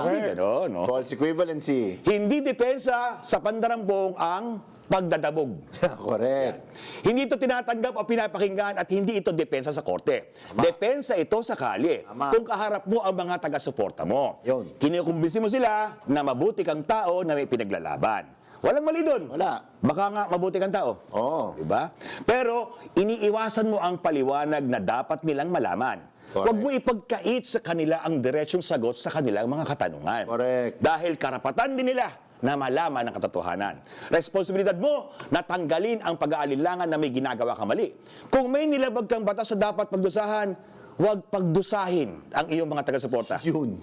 Hindi gano'n, no? False equivalency. Hindi depensa sa pandarambong ang pagdadabog. Correct. Hindi ito tinatanggap o pinapakinggan at hindi ito depensa sa korte. Depensa ito sa kalye. Kung kaharap mo ang mga taga-suporta mo. Yun. Kinukumbinsi mo sila na mabuti kang tao na may pinaglalaban. Walang mali doon. Wala. Baka nga mabuti kang tao. Oo. Diba? Pero iniiwasan mo ang paliwanag na dapat nilang malaman. Correct. Huwag mo ipagkait sa kanila ang diretsyong sagot sa kanilang mga katanungan. Correct. Dahil karapatan din nila na malaman ang katotohanan. Responsibilidad mo na tanggalin ang pag-aalinlangan na may ginagawa ka mali. Kung may nilabag kang batas na dapat pagdusahan, huwag pagdusahin ang iyong mga taga-suporta. Yun.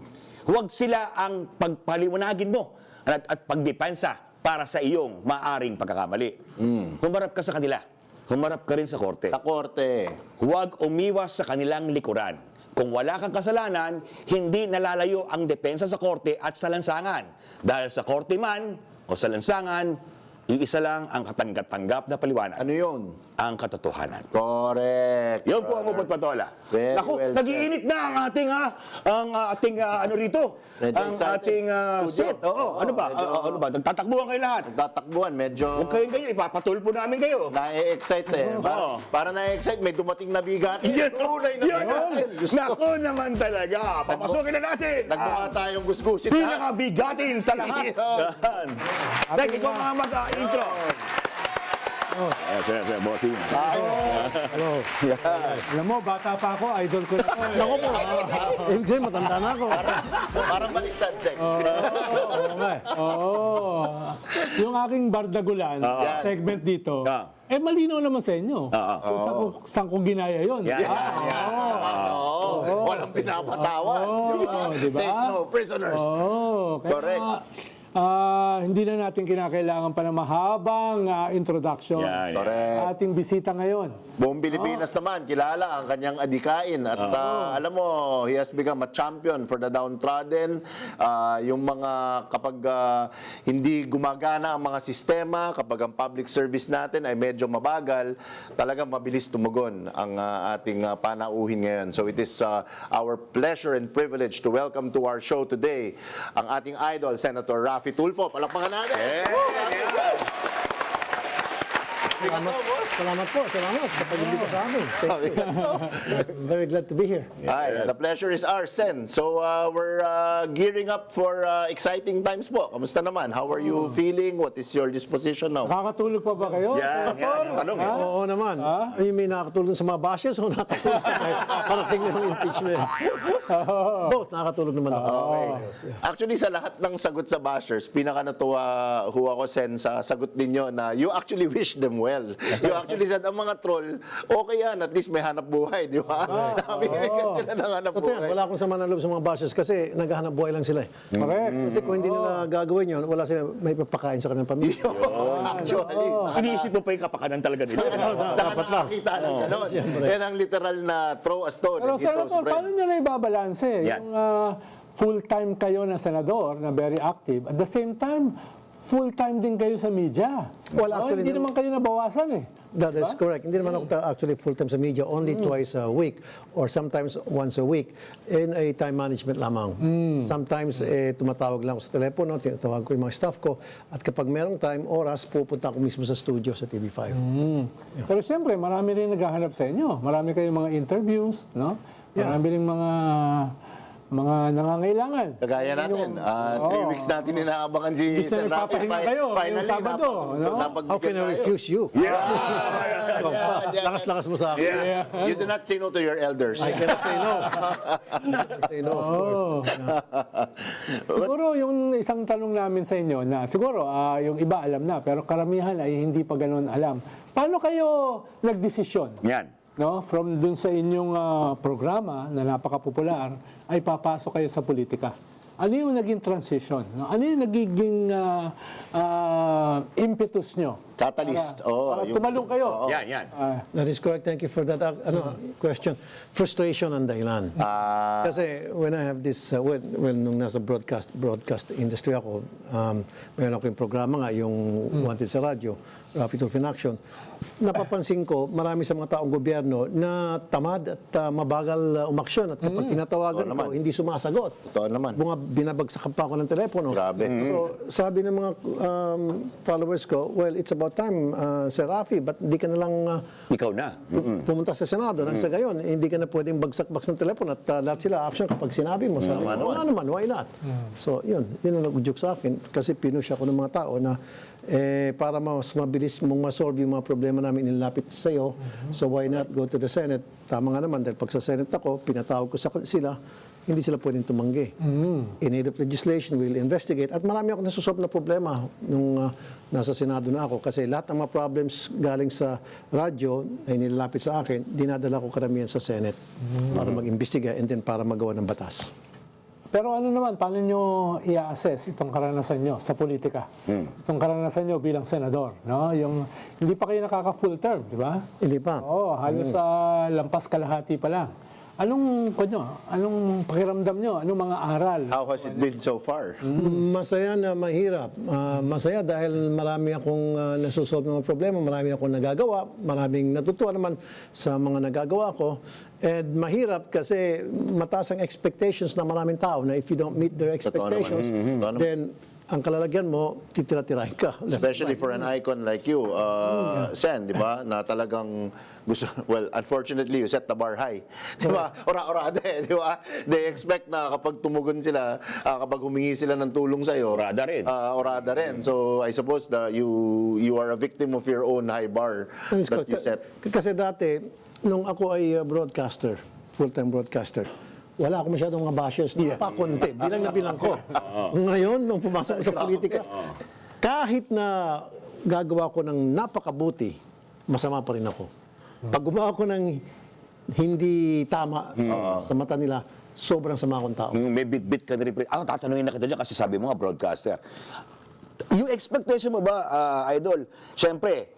Huwag sila ang pagpaliwanagin mo at pagdepensa para sa iyong maaring pagkakamali. Humarap ka sa kanila. Humarap ka rin sa korte. Sa korte. Huwag umiwas sa kanilang likuran. Kung wala kang kasalanan, hindi nalalayo ang depensa sa korte at sa lansangan. Dahil sa korte man o sa lansangan, iisa lang ang katanggap-tanggap na paliwanag. Ano yun? Ang katotohanan. Correct. Yun po ang upot patola. Very Naku, well nag-iinit na ang ating ano rito, Medyo ang excited. ating Studio. set. Oo, ano ba? medyo- Ano ba? Nagtatakbuhan kayo lahat. Nagtatakbuhan, medyo Huwag kayong ganyan, ipapatulpo namin kayo. na-excite eh. Oo. Para na-excite, may dumating na bigat. Tunay na Yan! bigatin. Diyos ko. Naku naman talaga. Papasukin na natin. Nagmukha tayong gusgusin. Pinakabigatin sa lahat. Yan. Sige, ikaw mga mag-intro. Sir, bossing. Alam mo, bata pa ako, idol ko na ako. Ako po. Ibig sabihin, matanda na ako. Parang baliktad, Sek. Oo. Yung aking bardagulan, segment dito, malinaw naman sa inyo. Kung saan ko ginaya yun. Yan. Walang pinapatawan. Diba? Take no prisoners. Kaya, Correct. hindi na natin kinakailangan pa ng mahabang introduction. Yan, yan. Correct. Ating bisita ngayon. Buong Pilipinas naman, kilala ang kanyang adikain. At alam mo, he has become a champion for the downtrodden. Yung mga kapag hindi gumagana ang mga sistema, kapag ang public service natin ay medyo mabagal, talagang mabilis tumugon ang ating panauhin ngayon. So it is our pleasure and privilege to welcome to our show today ang ating idol, Senator Raffy Tulfo. Palakpakan natin! Salamat po. Salamat sa pag-imbita sa amin. Very glad to be here. Ay, the pleasure is ours, Sen. So, we're gearing up for exciting times po. Kamusta naman? How are you feeling? What is your disposition now? Nakakatulog pa ba kayo? Yan, yan. Tanong eh. Oo naman. Yung may nakakatulong sa mga bashes o nakakatulong parating ng impeachment? Both, nakakatulog naman ako. Actually, sa lahat ng sagot sa bashers, pinaka natuwa ho ako, Sen, sa sagot ninyo na you actually wish them well. You actually said, ang mga troll, okay yan, at least may hanap buhay, di ba? Nabigyan sila ng hanap Totoo yan, buhay. wala akong sama ng loob sa mga bashes kasi naghahanap buhay lang sila eh. Correct. Kasi kung hindi nila gagawin yun, wala sila may papakain sa kanilang pamilya. Actually, Iniisip mo pa yung kapakanan talaga nila. saka nakakita ng gano'n. Yan ang literal na throw a stone Pero and he throws Senator, bread. paano nyo na ibabalanse? Yan. Yung full-time kayo na senador, na very active, at the same time, full-time din kayo sa media. Well, actually, hindi naman kayo nabawasan eh. That is correct. Hindi naman ako actually full-time sa media, only twice a week or sometimes once a week in a time management lamang. Sometimes tumatawag lang ako sa telepono, tinatawag ko yung mga staff ko at kapag merong time, oras, pupunta ako mismo sa studio sa TV5. Pero siyempre, marami rin naghahanap sa inyo. Marami kayong mga interviews, no? Marami rin mga nangangailangan. Kagaya natin, 3 weeks natin inaabangan si Gusto Sir na nagpapahinga kayo ngayong Sabado, no? How can I refuse you? Lakas-lakas mo sa akin. You do not say no to your elders. I cannot say no. Say no, of course. Siguro yung isang tanong namin sa inyo na siguro yung iba alam na pero karamihan ay hindi pa ganoon alam. Paano kayo nagdesisyon? Yan. No, from dun sa inyong programa na napaka-popular ay papasok kayo sa politika. Ano yung naging transition? No? Ano yung nagiging impetus nyo? Catalyst. Para tumalong kayo. Yan. That is correct. Thank you for that question. Frustration ang dahilan. Kasi when I have this, when nung nasa broadcast industry ako, mayroon ako yung programa nga, yung Wanted sa radyo, Rafi Tulfo in Action, napapansin ko, marami sa mga taong gobyerno na tamad at mabagal umaksyon at kapag tinatawagan ko, hindi sumasagot. Totoo naman. Binabagsakan pa ako ng telepono. Grabe. So, sabi ng mga followers ko, well, it's about time, Sir Rafi, ba't hindi ka na lang Ikaw na. pumunta sa Senado nang sa gayon, hindi ka na pwedeng bagsak-baks ng telepono at lahat sila action kapag sinabi mo. Sabi ko, naman, why not? So, yun ang nag-joke sa akin kasi pinush ako ng mga tao na para mas mabilis mong masolve yung mga problema namin inilapit sa iyo. So why not go to the Senate? Tama nga naman, dahil pag sa Senate ako, pinatawag ko sila, hindi sila pwedeng tumanggi. In aid of legislation, we'll investigate. At marami ako nasusolve na problema nung nasa Senado na ako. Kasi lahat ng mga problems galing sa radyo ay nilalapit sa akin, dinadala ko karamihan sa Senate para mag-imbestiga and then para magawa ng batas. Pero ano naman, paano nyo i-assess itong karanasan nyo sa politika? Itong karanasan nyo bilang senador, no? Yung hindi pa kayo nakaka-full term, di ba? Hindi pa. Oo, halos sa lampas kalahati pa lang. Anong pakiramdam nyo? Anong mga aral? How has it been so far? Masaya na mahirap. Masaya dahil marami akong nasusolve ng mga problema, marami akong nagagawa, maraming natutuwa naman sa mga nagagawa ko. And mahirap kasi mataas ang expectations ng maraming tao na if you don't meet their expectations, then ang kalalagyan mo, titira-tirahin ka. Especially for an icon like you, Sen, di ba? Na talagang gusto, well, unfortunately, you set the bar high. Di ba? Ora-orada eh, di ba? They expect na kapag tumugon sila, kapag humingi sila ng tulong sa'yo, Orada rin. Orada rin. So, I suppose that you are a victim of your own high bar that you set. Kasi dati, nung ako ay broadcaster, full-time broadcaster, wala ako masyadong mga bashers, napakonti, bilang na bilang ko. Ngayon, nung pumasok ko sa politika, kahit na gagawa ko ng napakabuti, masama pa rin ako. Pag gumawa ko ng hindi tama sa mata nila, sobrang sama akong tao. May bit-bit ka na rin. Tatanungin na kita dyan kasi sabi mo nga broadcaster. Yung expectation mo ba, Idol? Siyempre,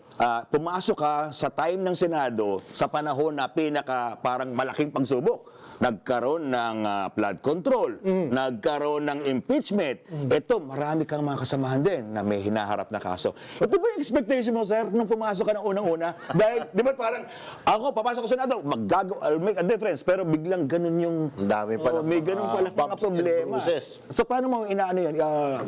pumasok ka sa time ng Senado sa panahon na parang malaking pagsubok. Nagkaroon ng flood control, nagkaroon ng impeachment. Ito, marami kang mga kasamahan din na may hinaharap na kaso. Ito ba yung expectation mo, sir, nung pumasok ka ng unang-una? Dahil, di ba parang, ako, papasok ko sa Senado, I'll make a difference, pero biglang ganun yung, dami pa may ganun pala mga problema. So, paano mo inaano yan?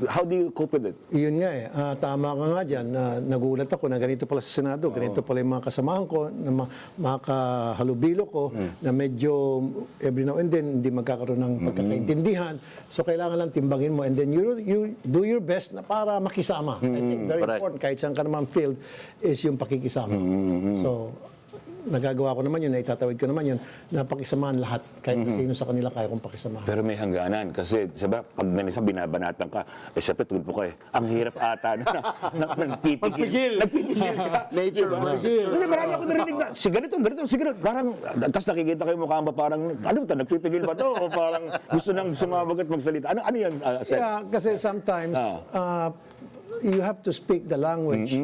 How do you cope with it? Yun nga eh. Tama ka nga dyan. Nagulat ako na ganito pala sa Senado. Ganito pala yung mga kasamahan ko, na mga kahalubilo ko, na medyo every now and then hindi magkakaroon ng pagkakaintindihan. So kailangan lang timbangin mo and then you do your best na para makisama. I think very important kahit saan ka naman field is yung pakikisama. So nagagawa ko naman yun, naitatawid ko naman yun, na pakisamahan lahat, kahit sino sa kanila kaya kong pakisamahan. Pero may hangganan kasi, sabi, pag nanisa binabanatan ka, syempre tulpo ka eh. Ang hirap ata na nagpipigil ka. Nature versus Kasi marami ako narinig na, si ganito, parang, tapos nakikita kayo mukha ba parang, ano ito, nagpipigil ba to? O parang gusto nang sumabog at magsalita? Ano yan, Seth? Yeah, kasi sometimes, you have to speak the language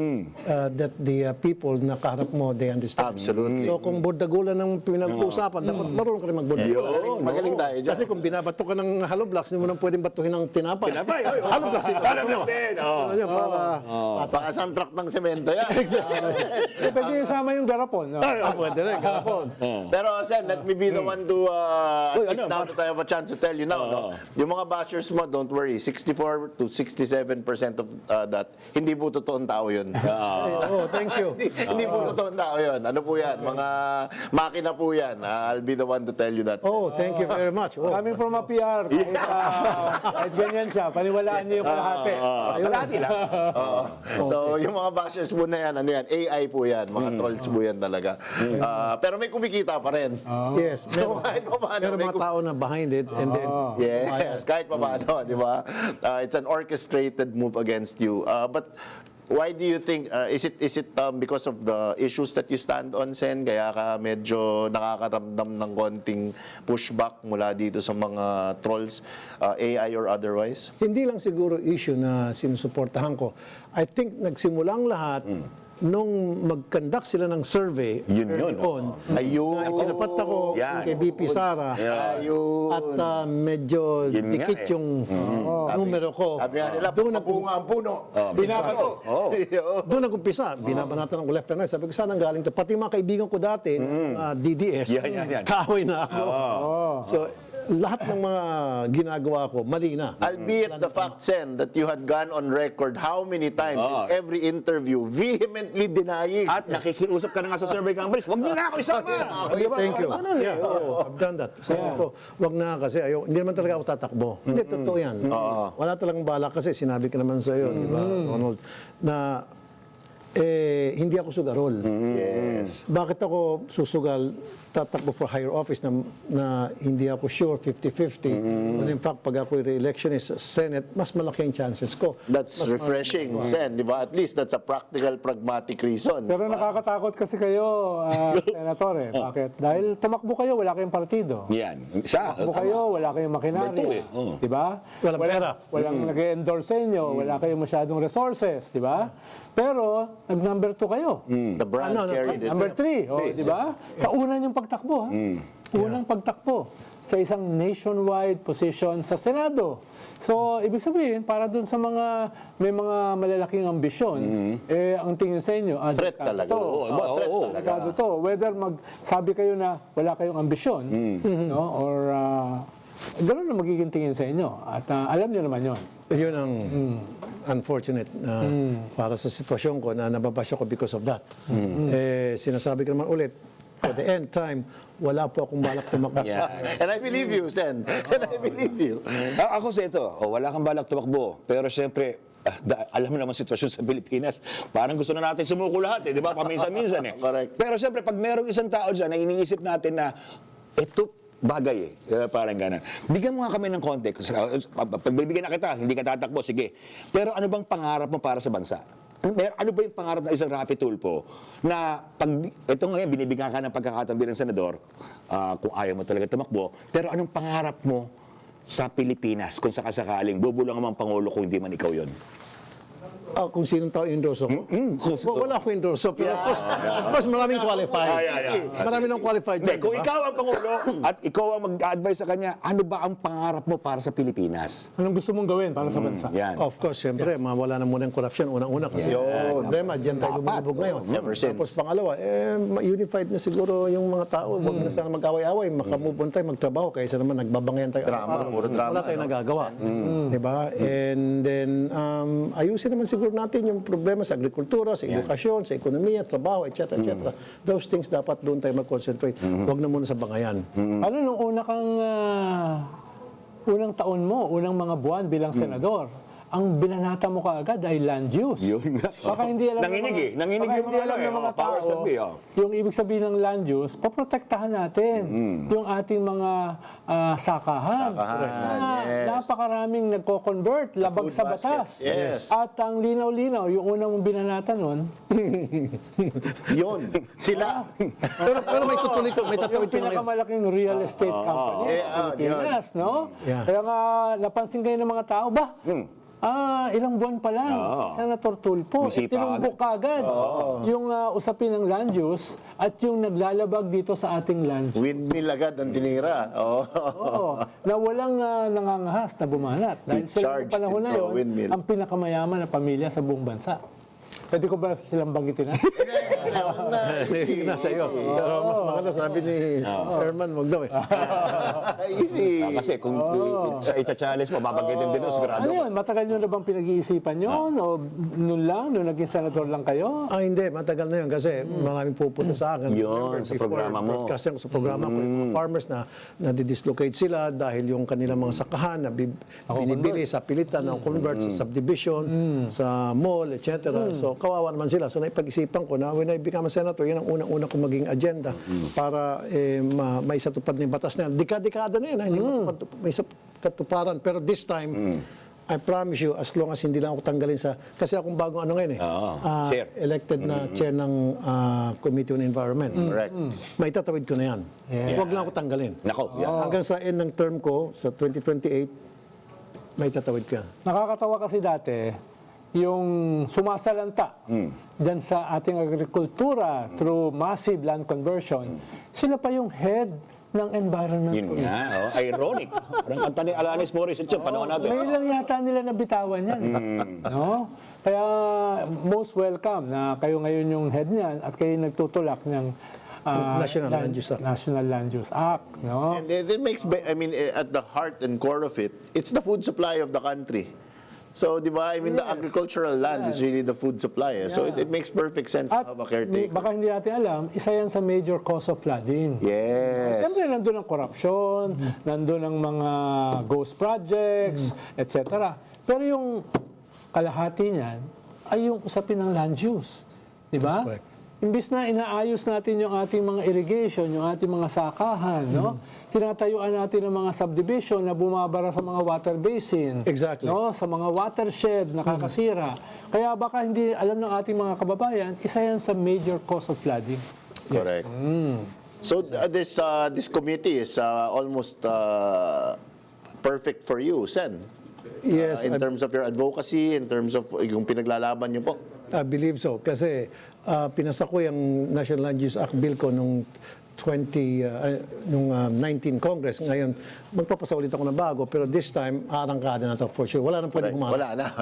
that the people na kaharap mo, they understand. Absolutely. So kung bordagulan ng pinag-uusapan, dapat marunong ka rin magbordagulan. Magaling tayo dyan. Kasi kung binabato ka ng hollow blocks, hindi mo nang pwedeng batuhin ng tinapay. Hollow blocks din. Hollow blocks din, Baka isang truck ng semento yan. Pwede isama yung garapon. No? Pwede rin, garapon. Pero Sen, let me be the one to at least now that I have a chance to tell you now, no? Yung mga bashers mo, don't worry, 64 to 67% of that, hindi po totoong tao yun. Oh, thank you. Hindi po totoong tao yun. Ano po yan? Mga makina po yan. I'll be the one to tell you that. Oh, thank you very much. Oh. Coming from a PR, kahit ganyan siya, paniwalaan niyo yung kalahati. Kalahati lang. So, yung mga bashers po na yan, ano yan, AI po yan. Mga trolls po yan talaga. Pero may kumikita pa rin. Yes. So, kahit pa paano, Pero may mga tao na behind it and then Yes, kahit pa paano, di ba? It's an orchestrated move against you. But why do you think, is it because of the issues that you stand on, Sen? Kaya ka medyo nakakaramdam ng konting pushback mula dito sa mga trolls, AI or otherwise? hindi lang siguro issue na sinusuportahan ko. I think nagsimulang lahat nung mag-conduct sila ng survey early on. Ayun. Tinapat ako Yan. kay BP Sara Ayun. at medyo Yun nga dikit yung numero ko. Sabi nga nila, bunga ang puno. Binabato. Doon nag-umpisa, binabanatan ng left and right. Sabi ko, saan ang galing to? Pati mga kaibigan ko dati, DDS, Yan. kaaway na ako. So, lahat ng mga ginagawa ko, mali na. Albeit the fact, Sen, that you had gone on record how many times in every interview vehemently denying. At nakikiusap ka na nga sa survey companies, huwag niyo na ako isama. Thank you. Yeah, I've done that. Sabi ko, wag na kasi hindi naman talaga ako tatakbo. Hindi, totoo yan. Wala talagang balak kasi sinabi ko naman sa iyo, di ba, Ronald, na hindi ako sugarol. Yes. Bakit ako susugal, tatakbo for higher office na hindi ako sure, 50-50. But in fact, pag ako re-election is Senate, mas malaki ang chances ko. That's refreshing, Sen, di ba? At least that's a practical, pragmatic reason. Pero nakakatakot kasi kayo, Senator, eh. Bakit? Dahil tumakbo kayo, wala kayong partido. Yan. Isa. Tumakbo kayo, wala kayong makinarya. Ito eh. Di ba? Walang pera. Walang nag-endorse sa inyo, wala kayong masyadong resources, di ba? Pero, nag-number 2 kayo. The brand carried it. Number 3, di ba? Sa una niyong pagtakbo, ha? Unang pagtakbo sa isang nationwide position sa Senado. So, ibig sabihin, para dun sa mga may mga malalaking ambisyon, ang tingin sa inyo, Threat talaga. Threat talaga. to. Whether magsabi kayo na wala kayong ambisyon, no? Or gano'n na magiging tingin sa inyo. At alam niyo naman yon. Yun ang unfortunate na para sa sitwasyon ko na nababash ako because of that. Sinasabi ko naman ulit, for the end time, wala po akong balak tumakbo. And I believe you, Sen. And I believe you. Ako sa ito, wala kang balak tumakbo. Pero siyempre, alam mo naman sitwasyon sa Pilipinas, parang gusto na natin sumuko lahat, di ba? Paminsan-minsan eh. Correct. Pero siyempre, pag merong isang tao dyan na iniisip natin na ito bagay parang gano'n. Bigyan mo nga kami ng context. Pagbibigyan na kita, hindi ka tatakbo, sige. Pero ano bang pangarap mo para sa bansa? Ano ba yung pangarap ng isang Rafi Tulfo na pag ito ngayon binibigyan ka ng pagkakataon bilang senador, kung ayaw mo talaga tumakbo, pero anong pangarap mo sa Pilipinas kung sakasakaling bubulong ang Pangulo kung hindi man ikaw yon? Kung sinong tao endorse ako? Wala akong endorse. Pero of course, maraming qualified. Marami nang qualified. Hindi, kung ikaw ang Pangulo at ikaw ang mag-advise sa kanya, ano ba ang pangarap mo para sa Pilipinas? Anong gusto mong gawin para sa bansa? Yan. Of course, siyempre, mawala na muna yung corruption. Unang-una kasi problema, dyan tayo lumulubog ngayon. Never since. Tapos pangalawa, unified na siguro yung mga tao. Huwag na sana mag-away-away. Makamove on tayo, magtrabaho. Kaysa naman nagbabangayan tayo. Puro drama. Wala tayong nagagawa. Diba? And then, ayusin naman siguro natin yung problema sa agrikultura, sa edukasyon, sa ekonomiya, trabaho, etc. etc. Those things dapat doon tayo mag-concentrate. Huwag na muna sa bangayan. Ano nung unang taon mo, unang mga buwan bilang senador, ang binanata mo kaagad ay land use. Yun nga. Baka hindi alam Nanginig yung mga powers that be. Yung ibig sabihin ng land use, poprotektahan natin yung ating mga sakahan. Napakaraming nagko-convert, labag sa batas. Yes. At ang linaw-linaw, yung unang mong binanata nun, Yun. Sila. Pero may tutuloy ko, may yung tatawid ko ngayon. pinakamalaking real estate company sa Pilipinas, no? Yeah. Kaya nga, napansin kayo ng mga tao, Ilang buwan pa lang, si Senator Tulfo, Isipan tinumbok kagad yung usapin ng land use at yung naglalabag dito sa ating land use. Windmill agad ang tinira. Oo, na walang nangangahas na bumanat. Dahil Big sila charge ng panahon na into a yun, windmill. ang pinakamayaman na pamilya sa buong bansa. Pwede ko ba silang banggitin? Nasa iyo. Pero mas maganda, sabi ni Herman, wag daw eh. Easy. Kasi kung i-challenge mo, babanggitin din doon, sigurado. Ano yun? Matagal nyo na bang pinag-iisipan yun? O noon lang? Noong naging senador lang kayo? Hindi, matagal na yun kasi maraming pupunta sa akin. Yun, sa programa mo. Kasi sa programa ko, yung mga farmers na nadidislocate sila dahil yung kanilang mga sakahan na binibili sa pilitan, na convert sa subdivision, sa mall, etc. So, kawawa naman sila. So, naipag-isipan ko na when I become a senator, yun ang unang-una kong maging agenda para maisatupad na yung batas na yan. Dekada na yan, hindi may katuparan. Pero this time, I promise you, as long as hindi lang ako tanggalin sa... Kasi akong bagong ano ngayon Chair. elected na chair ng Committee on Environment. Correct. May tatawid ko na yan. Huwag lang ako tanggalin. Nako, yan. Hanggang sa end ng term ko, sa 2028, may tatawid ko yan. Nakakatawa kasi dati, yung sumasalanta dyan sa ating agrikultura through massive land conversion, sila pa yung head ng environment. Yun nga, ironic. Parang kanta ni Alanis Morissette yun, panahon natin. May lang yata nila nabitawan yan. No? Kaya most welcome na kayo ngayon yung head niyan at kayo nagtutulak ng National Land Use Act. National Land Use Act. No? And it makes, I mean, at the heart and core of it, it's the food supply of the country. So, di ba? I mean, the agricultural land is really the food supply. So, it makes perfect sense to At have a caretaker. baka hindi natin alam, isa yan sa major cause of flooding. Yes. Siyempre, nandun ang korupsyon, nandun ang mga ghost projects, etc. Pero yung kalahati niyan ay yung usapin ng land use. Di ba? Imbis na inaayos natin yung ating mga irrigation, yung ating mga sakahan, no? Tinatayuan natin ang mga subdivision na bumabara sa mga water basin. Exactly. No? Sa mga watershed, nakakasira. Kaya baka hindi alam ng ating mga kababayan, isa yan sa major cause of flooding. Correct. So, this committee is almost perfect for you, Sen. Yes, In terms of your advocacy, in terms of yung pinaglalaban niyo po. I believe so. Kasi pinasa ko yung National Land Use Act bill ko nung 19 Congress. Ngayon, magpapasa ulit ako na bago. Pero this time, arangkada na to for sure. Wala nang pwedeng kumakas. Wala na.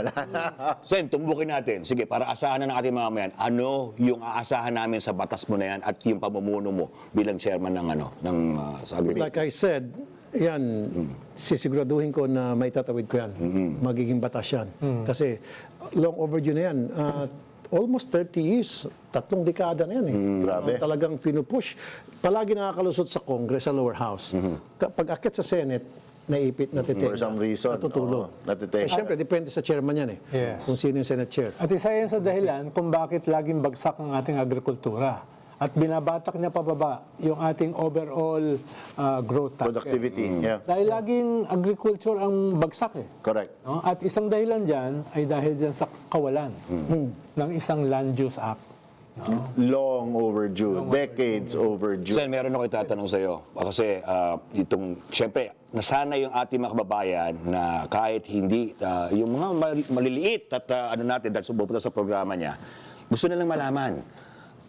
Sen, tumbukin natin. Sige, para asahan na ng ating mamamayan, ano yung aasahan namin sa batas mo na yan at yung pamumuno mo bilang chairman ng sa agriculture? Like I said, yan, sisiguraduhin ko na may tatawid ko yan. Magiging batas yan. Kasi long overdue na yan. Almost 30 years, 3 dekada na yan eh. Grabe. Talagang pinupush. Palagi nakakalusot sa Congress, sa lower house. Pag akit sa Senate, naipit, natitira. For some reason. Natutulog. natitira. Siyempre, depende sa chairman yan eh. Yes. Kung sino yung Senate chair. At isa yan sa dahilan kung bakit laging bagsak ang ating agrikultura. At binabatak niya pababa yung ating overall growth target. Productivity. Yeah. Dahil laging agriculture ang bagsak eh. Correct. No? At isang dahilan dyan ay dahil dyan sa kawalan ng isang Land Use Act. Long overdue. Decades overdue. Sen, meron ako itatanong sa iyo. Kasi siyempre, nasanay yung ating mga kababayan na kahit hindi, yung mga maliliit at natin, dahil sumupunta sa programa niya, gusto nilang malaman.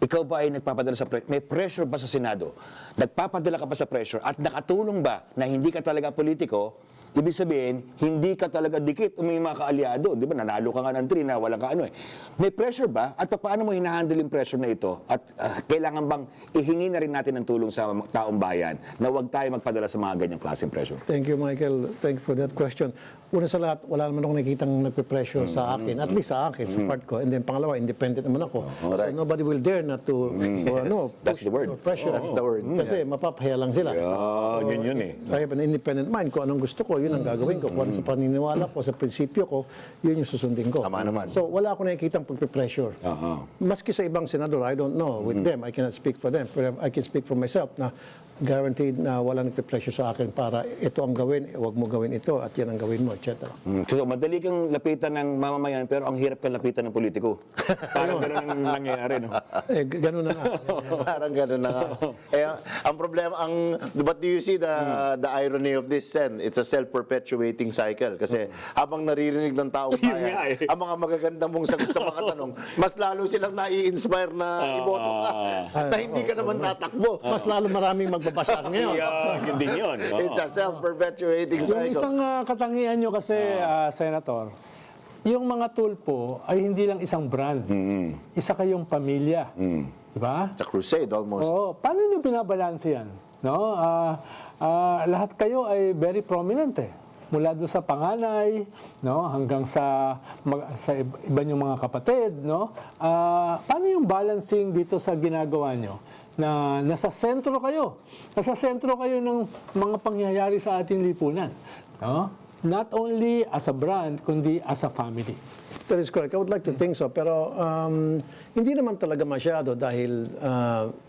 Ikaw ba ay nagpapadala sa pressure? May pressure ba sa Senado? Nagpapadala ka ba sa pressure? At nakatulong ba na hindi ka talaga politiko? Ibig sabihin, hindi ka talaga dikit o may mga kaalyado. Di ba? Nanalo ka nga ng 3 na walang ka ano eh. May pressure ba? At paano mo hinahandle yung pressure na ito? At kailangan bang ihingi na rin natin ng tulong sa taong bayan na huwag tayo magpadala sa mga ganyang klaseng pressure? Thank you, Michael. Thank you for that question. Una sa lahat, wala naman akong nakikitang nagpe-pressure sa akin. At least sa akin, sa part ko. And then pangalawa, independent naman ako. So nobody will dare not to That's the word. pressure. That's the word. Kasi mapapahiya lang sila. Yun eh. I have an independent mind. Kung anong gusto ko, yun ang gagawin ko. Kung ano sa paniniwala ko, sa prinsipyo ko, yun yung susundin ko. Tama naman. So wala akong nakikitang pagpe-pressure. Maski sa ibang senador, I don't know. With them, I cannot speak for them. Pero I can speak for myself na guaranteed na wala nagpe-pressure sa akin para ito ang gawin, huwag mo gawin ito at yan ang gawin mo, etc. So, madali kang lapitan ng mamamayan pero ang hirap kang lapitan ng politiko. Parang ganun ang nangyayari, no? Ganun na nga. Parang gano'n na nga. Ang problema, but do you see the irony of this, Sen? It's a self-perpetuating cycle. Kasi habang naririnig ng taong Yun nga bayan, eh. ang mga magagandang mong sagot sa mga tanong, mas lalo silang nai-inspire na iboto ka. Na hindi ka naman tatakbo. Mas lalo maraming magbabasa ngayon. Yun din yun. It's a self-perpetuating Yung cycle. isang katangian nyo kasi, Senator, yung mga tulpo ay hindi lang isang brand. Isa kayong pamilya. Diba? It's a crusade almost. Oo. Paano nyo binabalanse yan? No? Lahat kayo ay very prominent eh. Mula doon sa panganay, no, hanggang sa iba niyong mga kapatid, no? Paano yung balancing dito sa ginagawa nyo? Na nasa sentro kayo. Nasa sentro kayo ng mga pangyayari sa ating lipunan. No? Not only as a brand, kundi as a family. That is correct. I would like to think so. Pero hindi naman talaga masyado dahil,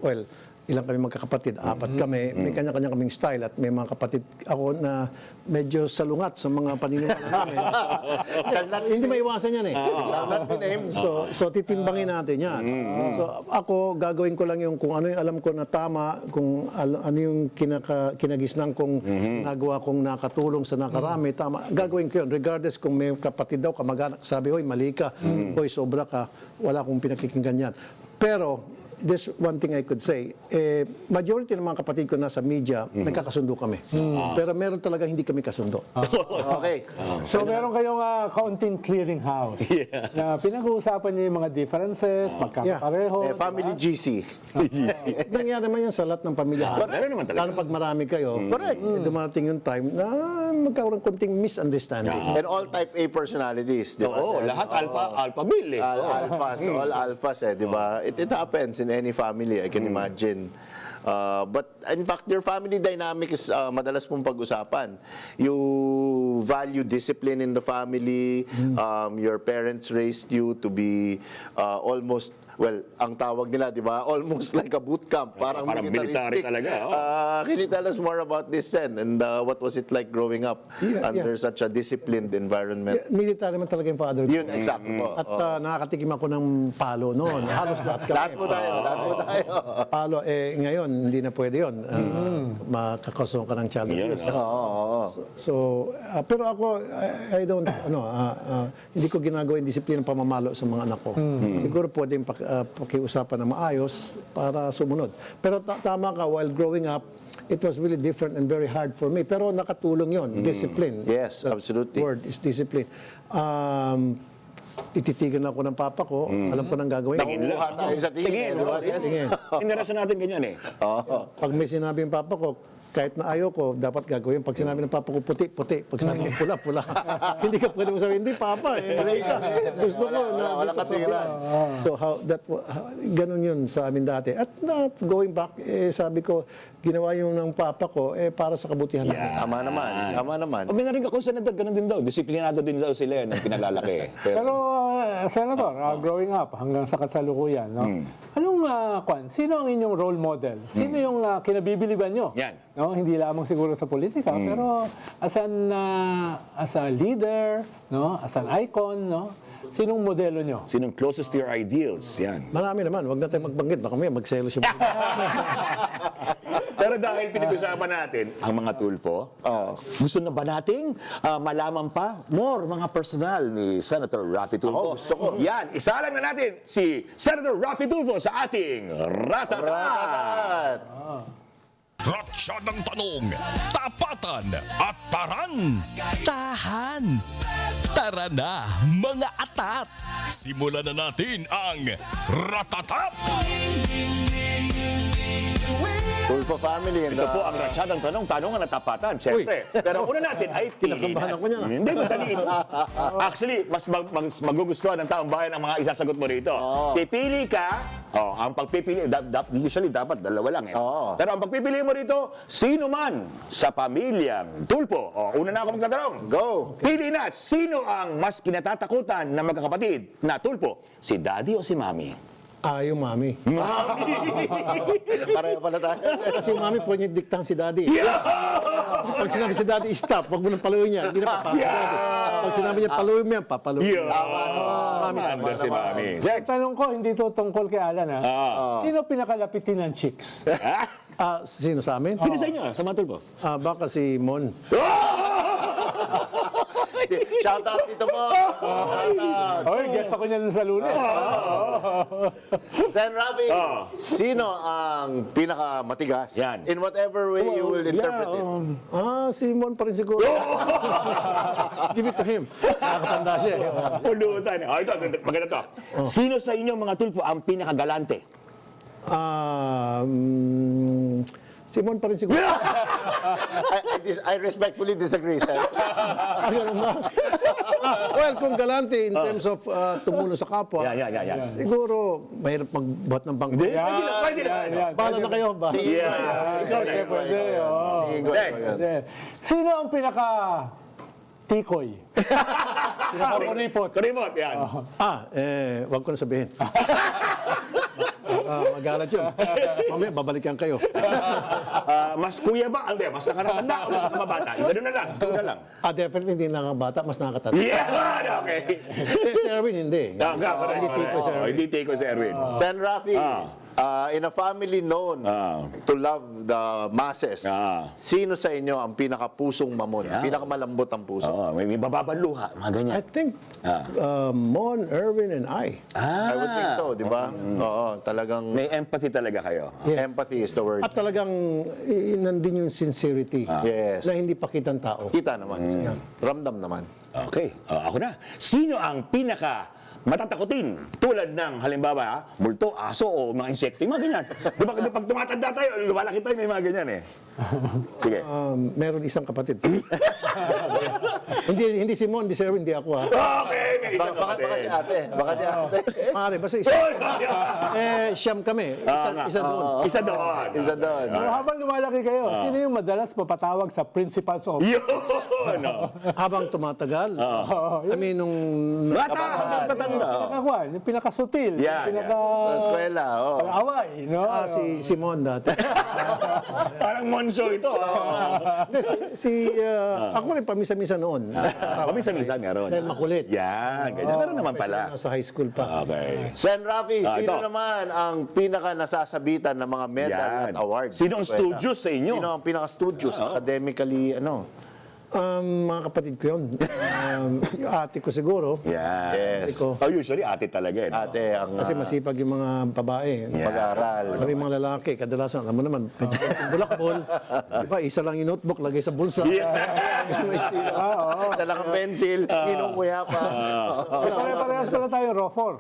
well, ilang kami magkakapatid, 4 kami, may kanya-kanya kaming style at may mga kapatid ako na medyo salungat sa mga paniniwala namin. Hindi maiwasan yan eh. So titimbangin natin yan. So ako, gagawin ko lang yung kung ano yung alam ko na tama, kung ano yung kinagisnan kong nagawa kong nakatulong sa nakarami, tama. Gagawin ko yun. Regardless kung may kapatid daw, kamag-anak, sabi, hoy, mali ka, hoy, sobra ka, wala akong pinakikinggan yan. Pero, there's one thing I could say. Majority ng mga kapatid ko nasa media, nagkakasundo kami. Pero meron talaga hindi kami kasundo. Okay. So meron kayong kaunting clearinghouse. Na pinag-uusapan niyo yung mga differences, pagkakapareho. Family GC. Nangyari naman yan sa lahat ng pamilya. Meron naman talaga. Lalo pag marami kayo. Correct. Dumarating yung time na magkaroon konting misunderstanding. And all type A personalities. Di ba? Oo, lahat alpha bill eh. Alphas, all alphas di ba? It happens in any family, I can imagine. But in fact, your family dynamic is madalas mong pag-usapan. You value discipline in the family. Your parents raised you to be almost, well, ang tawag nila, di ba? Almost like a boot camp. Parang military talaga. Can you tell us more about this, Sen? And what was it like growing up under such a disciplined environment? Military man talaga yung father ko. Yun, exactly po. At nakakatikim ako ng palo noon. Halos lahat kami. Lahat mo tayo. Palo, ngayon, hindi na pwede yun. Makakasuhan ka ng child abuse. So, pero ako, I don't, hindi ko ginagawa yung disiplina pamamalo sa mga anak ko. Siguro pwedeng pakiusapan na maayos para sumunod. Pero tama ka, while growing up, it was really different and very hard for me. Pero nakatulong yon, discipline. Yes, absolutely. The word is discipline. Tititigan ako ng papa ko, alam ko nang gagawin. Nangunguha tayo sa tingin. Tingin. Inarasyon natin ganyan eh. Pag may sinabi yung papa ko, kahit na ayaw ko, dapat gagawin. Pag sinabi ng papa ko, puti, puti. Pag sinabi ng pula, pula. Hindi ka pwede mo sabihin, hindi papa, break ka. Gusto ko na walang katiran. So, ganun yun sa amin dati. At going back, sabi ko, ginawa yung ng papa ko, para sa kabutihan natin. Tama naman. May narinig ako, Senator, ganun din daw. Disiplinado din daw sila nang pinalalaki. Pero, Senator, growing up hanggang sa kasalukuyan, no? Anong, sino ang inyong role model? Sino yung kinabibiliban nyo? Yan. No, hindi lamang siguro sa politika, pero as a leader, no, as an icon, no, sinong modelo nyo? Sinong closest to your ideals? Yan. Marami naman, wag na tayo magbanggit, baka may magselos yung Pero dahil pinag-usapan natin ang mga tulpo, gusto na ba nating malaman pa more mga personal ni Senator Raffy Tulfo? Gusto ko. Yan, isa lang na natin si Senator Raffy Tulfo sa ating Ratatat! Ratsyadang tanong, tapatan at taran. Tahan. Tara na, mga atat. Simulan na natin ang Ratatat! Tulfo family. Ito po ang ratsyadang tanong, tanongan at tapatan, syempre. Pero una natin ay Pilipinas. Hindi, madali ito. Actually, mas magugustuhan ng taong bayan ang mga isasagot mo rito. Pipili ka, ang pagpipili, usually dapat dalawa lang eh. Pero ang pagpipili mo rito, sino man sa pamilyang tulpo. Una na ako magtatanong. Go! Pili na, sino ang mas kinatatakutan na magkakapatid na tulpo? Si daddy o si mami? Yung mami. Pareho pala tayo. Kasi yung mami, pwede niya diktahan si daddy. Pag sinabi si daddy, stop, wag mo nang paluin niya. Hindi na papasok si daddy. Pag sinabi niya, paluin mo yan, papaluin. Mami, si Mami. Ang tanong ko, hindi to tungkol kay Alan, ha? Sino pinakalapitin ng chicks? Sino sa amin? Sino sa inyo? Sa matol po? Baka si Mon. Shout out dito mo. Oy, guest ako niyan sa Lunes. Sen Rafi, sino ang pinakamatigas? Yan. In whatever way you will interpret it. Si Mon pa rin siguro. Give it to him. Nakakatanda siya. Pulutan. Ito, maganda to. Sino sa inyo mga tulfo ang pinakagalante? Simon pa rin siguro. I respectfully disagree, Sen. Well, kung galante in terms of tumulong sa kapwa, Yan. siguro mahirap magbuhat ng bangko. Pwede na. Bahala na kayo ba? Ikaw na. Sino ang pinaka tikoy? Pinaka-kuripot? Kuripot, yan. Wag ko na sabihin. Magalat yun. Mamaya, babalikan kayo. Mas kuya ba? Hindi, mas nakaratanda o mas nakabata? Gano'n na lang. Gano'n na lang. Definitely hindi nakabata, mas nakakatanda. Yeah! Okay. Si Erwin, hindi. Hindi tiko si Erwin. Hindi tiko si Erwin. Sen Rafi, in a family known to love the masses, sino sa inyo ang pinakapusong mamon? Pinakamalambot ang puso? May mababang luha. Mga ganyan. I think Mon, Erwin, and I. I would think so, di ba? Oo, talagang May empathy talaga kayo. empathy is the word. At talagang nandun yung sincerity Yes. na hindi pakitang tao. Kita naman. Ramdam naman. Okay, ako na. Sino ang pinaka matatakutin tulad ng halimbawa, multo, aso o mga insekto, mga ganyan. Diba pag tumatanda tayo, lumalaki tayo, may mga ganyan eh. Sige. Meron isang kapatid. hindi si Mon, hindi si Erwin, hindi ako ha. Okay, may isang Baka si kapatid. ate. Baka si ate. Maaari, basta isa. Siyam kami. Isa doon. Isa doon. Isa doon. Pero habang lumalaki kayo, sino yung madalas papatawag sa principal's office? Yun! Habang tumatagal, I mean, nung Bata hanggang tatanda. Pinakakuan, yung pinakasutil, Yeah, yung pinaka... Sa eskwela, oh. Away, no? si Simon dati. Parang monso ito. Ako rin pamisa-misa noon. Pamisa-misa meron. Dahil makulit. Yan, ganyan. Meron naman pala. Nasa high school pa. Okay. Sen Rafi, sino ito. naman ang pinaka nasasabitan ng mga medal at awards? Sino ang sa eskwela? studios sa inyo? Sino ang pinaka-studios? Academically, ano? Mga kapatid ko yun. Yung ate ko siguro. Yan. Yes. Ko. Usually, ate talaga. No? Ate, ang Kasi masipag yung mga babae. pag-aaral. Kami mga lalaki, kadalasan, alam mo naman, bulakbol, diba, isa lang yung notebook, lagay sa bulsa. Isa lang ang pencil, inunguya pa. Pare-parehas pala tayo, RO4.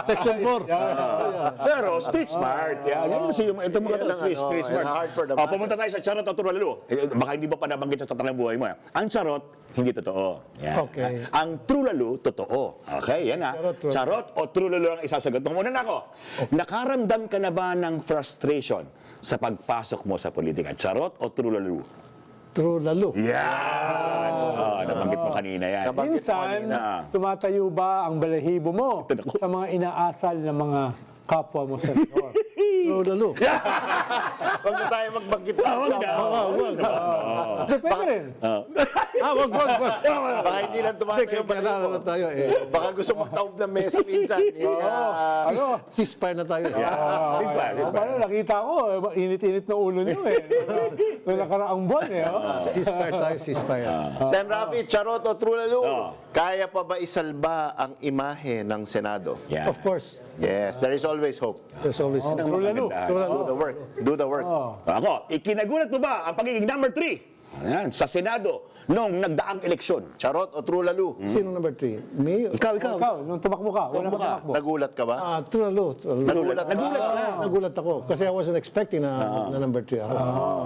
Section 4. Pero street smart. Yan. Yan kasi yung itong mga Yan ang street ano, smart. hard for the Pumunta tayo sa charot at turalalo. Baka hindi ba pa nabanggit sa tatanang buhay mo. Ang charot, hindi totoo. Yan. Okay. Ang trulalo, totoo. Okay, yan ha. Charot, Charot o trulalo ang isasagot mo. Muna na ako. Nakaramdam ka na ba ng frustration sa pagpasok mo sa politika? Charot o trulalo? True lalo. Yan. Nabanggit mo kanina yan. Minsan, kanina. tumatayo ba ang balahibo mo sa mga inaasal ng mga kapwa mo senador? True lalo. Huwag na tayo magbanggit na. Depende rin. Wag. Baka hindi lang tumatayo ba Kailangan na tayo eh. Baka gusto magtaob ng mesa minsan. Ceasefire na tayo. Paano, nakita ko, init-init na ulo niyo eh. Noong nakaraang buwan eh. Ceasefire. Sen Rafi, charot o trulalo? Kaya pa ba isalba ang imahe ng Senado? Yan. Of course. Yes, there is always hope. There's always Trulalo. Do the work. Do the work. Ako, ikinagulat mo ba ang pagiging number 3? Ayan, sa Senado noong nagdaang eleksyon. Charot o trulalo? Sino number 3? Me? Ikaw, nung tumakbo ka, wala kang tumakbo. Nagulat ka ba? True lalo. Nagulat ka. Nagulat ako. Kasi I wasn't expecting na number 3 ako.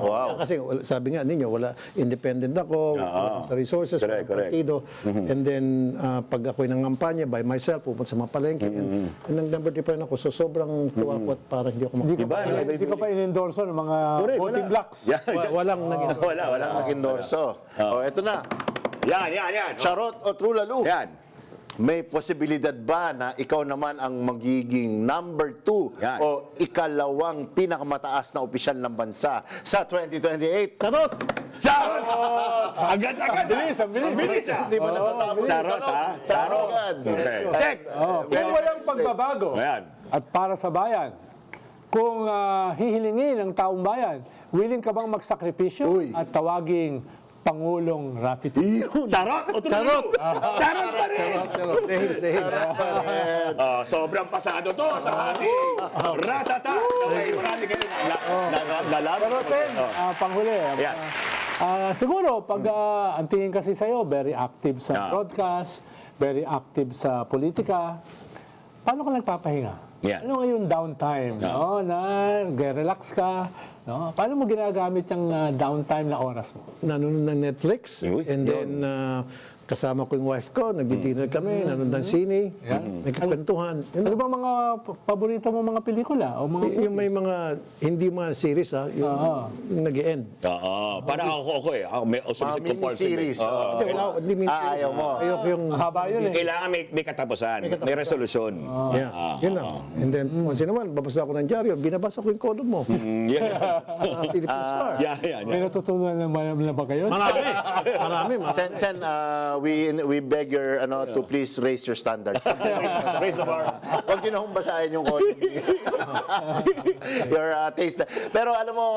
Wow. Kasi sabi nga ninyo, wala independent ako, wala sa resources, Correct, walang partido. And then, pag ako'y nangampanya by myself, pupunta sa mga palengke. And nag-number 3 pa rin ako. So, sobrang tuwa ko at parang hindi ako Hindi ka pa in-endorso ng mga voting blocks. Walang naging. Walang nag-endorso. Oh, eto na. Yan. Charot o trulalo? Yan. may posibilidad ba na ikaw naman ang magiging number 2 Yan. o ikalawang pinakamataas na opisyal ng bansa sa 2028? Charot! Charot! Agad-agad. Ang bilis, Hindi ba natatapos? Charot, ha? Charot. Agad. Okay. Sek! Kung walang pagbabago Ayan. at para sa bayan, kung hihilingin ng taong bayan, willing ka bang magsakripisyo Uy. at tawaging Pangulong Rafi Tulfo? Charot! O Charot! Charot pa rin! Dehil. Sobrang pasado to sa ating ratata. Okay, marami kayo nalaman. Pero Sen, panghuli. Ayan. Siguro, pag ang tingin kasi sa'yo, very active sa broadcast, very active sa politika, paano ka nagpapahinga? Yan. Ano nga yung downtime, no? Na relax ka, no? Paano mo ginagamit yung downtime na oras mo? Nanonood ng Netflix, Uy, and then kasama ko yung wife ko, nagdi-dinner kami, nanonood ng sine, nagkikwentuhan. Ano ba mga paborito mo mga pelikula? O mga Yung may mga, hindi mga series yung nag-e-end. Oo. Parang ako eh. Ako may Mga mini-series. Hindi Ayaw mo. Ayoko yung... haba yun eh. Kailangan may katapusan. May resolusyon. Yeah, yun lang. And then, once in a while, babasa ako ng dyaryo, binabasa ko yung column mo. Yeah. Philippine Star. Yeah. May natutunan na ba kayo? Marami. Sen, we beg your to please raise your standard. Raise the bar. Huwag yun akong basahin yung column. Your taste. Pero alam mo,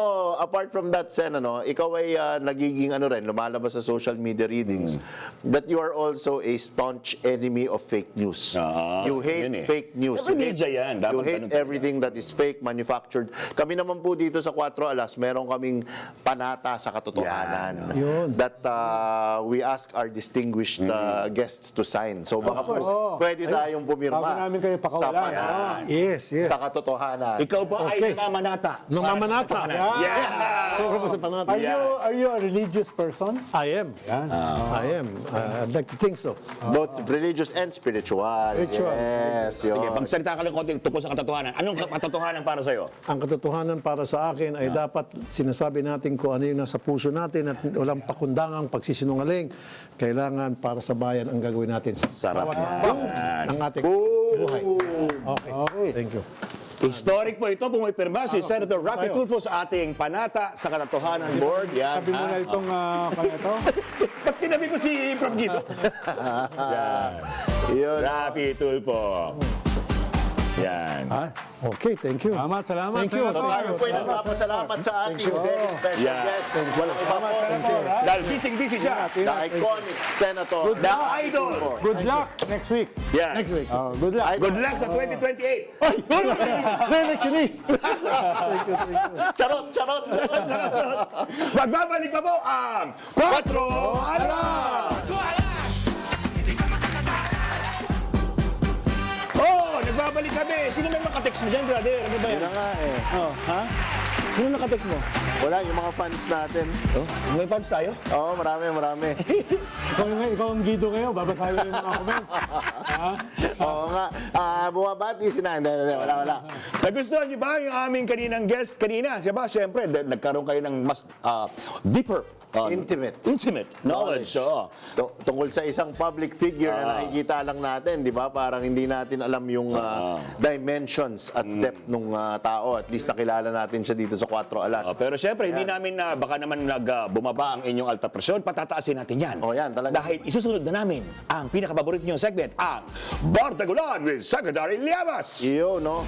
apart from that, Sen, ikaw ay nagiging rin, lumalabas sa social media readings, that you are also a staunch enemy of fake news. You hate yun eh. fake news. Siyempre, media yan. Dapat You hate ganun talaga. everything that is fake, manufactured. Kami naman po dito sa 4 Alas, meron kaming panata sa katotohanan. Yun. That we ask our distinguished guests to sign. So baka po, pwede tayong pumirma Bago namin kayo sa pakawalan. panata, Yes. sa katotohanan. Ikaw ba ay namamanata? Namamanata. Yeah! Sobra mo sa panata. Are you a religious person? I am. I am. I'd like to think so. Both religious and spiritual. Spiritual. Yes, Sige, yun. magsalita ka ng konting tungkol sa katotohanan. Anong katotohanan para sa'yo? Ang katotohanan para sa akin ay dapat sinasabi natin kung ano yung nasa puso natin at walang pakundangang pagsisinungaling. Kailangan para sa bayan ang gagawin natin. Sarap Bawat yan. hakbang ng ating buhay. Okay. Thank you. Historic po ito, pumipirma si Senator Rafi Tulfo sa ating Panata sa Katotohanan Board. Yan. Sabi mo na itong ito? Ba't tinabi ko si Prof. Guido? Yan. Yun. Rafi Tulfo. Yan. Okay, thank you. Salamat. Thank you. So tayo po ay nagpapasalamat sa ating very special Yeah. guest. Walang iba po. Dahil busy siya. The iconic Senator. The idol. Good luck next week. Yan. Next week. Good luck. Good luck sa 2028. Re-electionist. Charot! Magbabalik pa po ang 4 Alas! Oh, nagbabalik kami. Sino nang nakatext mo dyan, brother? Ano ba yan? Yun na nga eh. Oh, ha? Sino nakatext mo? Wala, yung mga fans natin. Oh, may fans tayo? Oo, marami. Ikaw ang Guido ngayon. Babasahin ko yung mga comments. Ha? Oo nga. Bumabati si Nanda. Wala. Nagustuhan niyo ba yung aming kaninang guest kanina? Siya ba? Siyempre, nagkaroon kayo ng mas deeper, Intimate knowledge. Oo. Tungkol sa isang public figure na nakikita lang natin, di ba? Parang hindi natin alam yung dimensions at depth ng tao. At least nakilala natin siya dito sa 4 Alas. Pero siyempre, hindi namin baka naman bumaba ang inyong alta presyon, patataasin natin yan. Oh, yan, talaga. Dahil isusunod na namin ang pinakapaborit niyong segment, ang Bardagulan with Secretary Llamas. Iyo, no?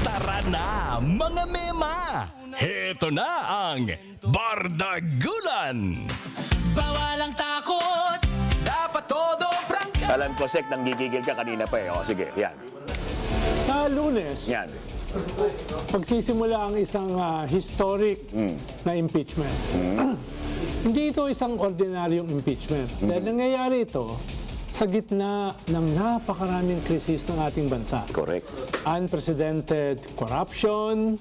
Tara na, mga mema! Heto na ang Bardagulan! Bawal ang takot. Dapat todo prangka. Alam ko, Sek, nang gigigil ka kanina pa eh. O, sige, yan. Sa Lunes, Yan. pagsisimula ang isang historic na impeachment. Hindi ito isang ordinaryong impeachment. Dahil nangyayari ito sa gitna ng napakaraming krisis ng ating bansa. Correct. Unprecedented corruption,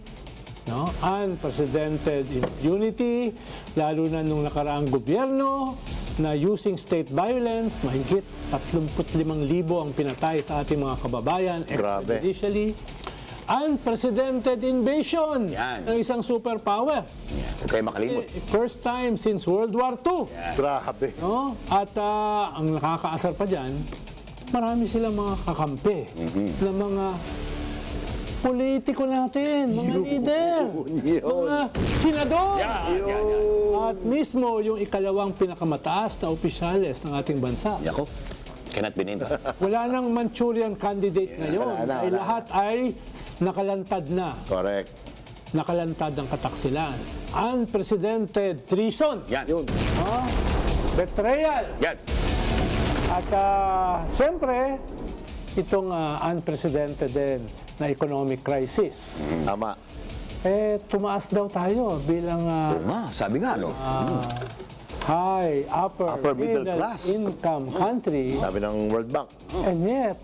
no? Unprecedented impunity, lalo na nung nakaraang gobyerno na using state violence, mahigit 35,000 ang pinatay sa ating mga kababayan Grabe. extrajudicially. Unprecedented invasion Yan. ng isang superpower. Huwag kayo makalimot. First time since World War II. Grabe. No? At ang nakakaasar pa dyan, marami silang mga kakampi na mga politiko natin, mga leader, mga senador. At mismo yung ikalawang pinakamataas na opisyales ng ating bansa. Yako, cannot be named. Wala nang Manchurian candidate ngayon. wala Ay na. lahat ay nakalantad na. Correct. Nakalantad ang kataksilan. Unprecedented treason. Yan. Betrayal. Yan. At siyempre, itong unprecedented din na economic crisis. Tama. Tumaas daw tayo bilang Sabi nga, no? upper middle middle class. income country. Sabi ng World Bank. And yet,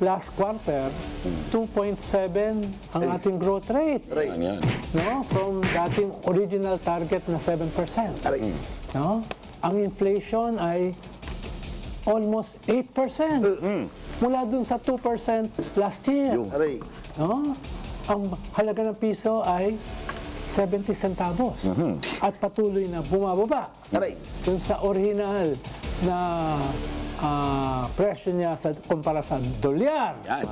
last quarter, 2.7 ang ating growth rate. Yan. No? From dating original target na 7%. No? Ang inflation ay almost 8%. Mula dun sa 2% last year. Aray. No? Ang halaga ng piso ay 70 centavos. At patuloy na bumababa. Aray. Dun sa original na presyo niya kumpara sa dolyar. Yan.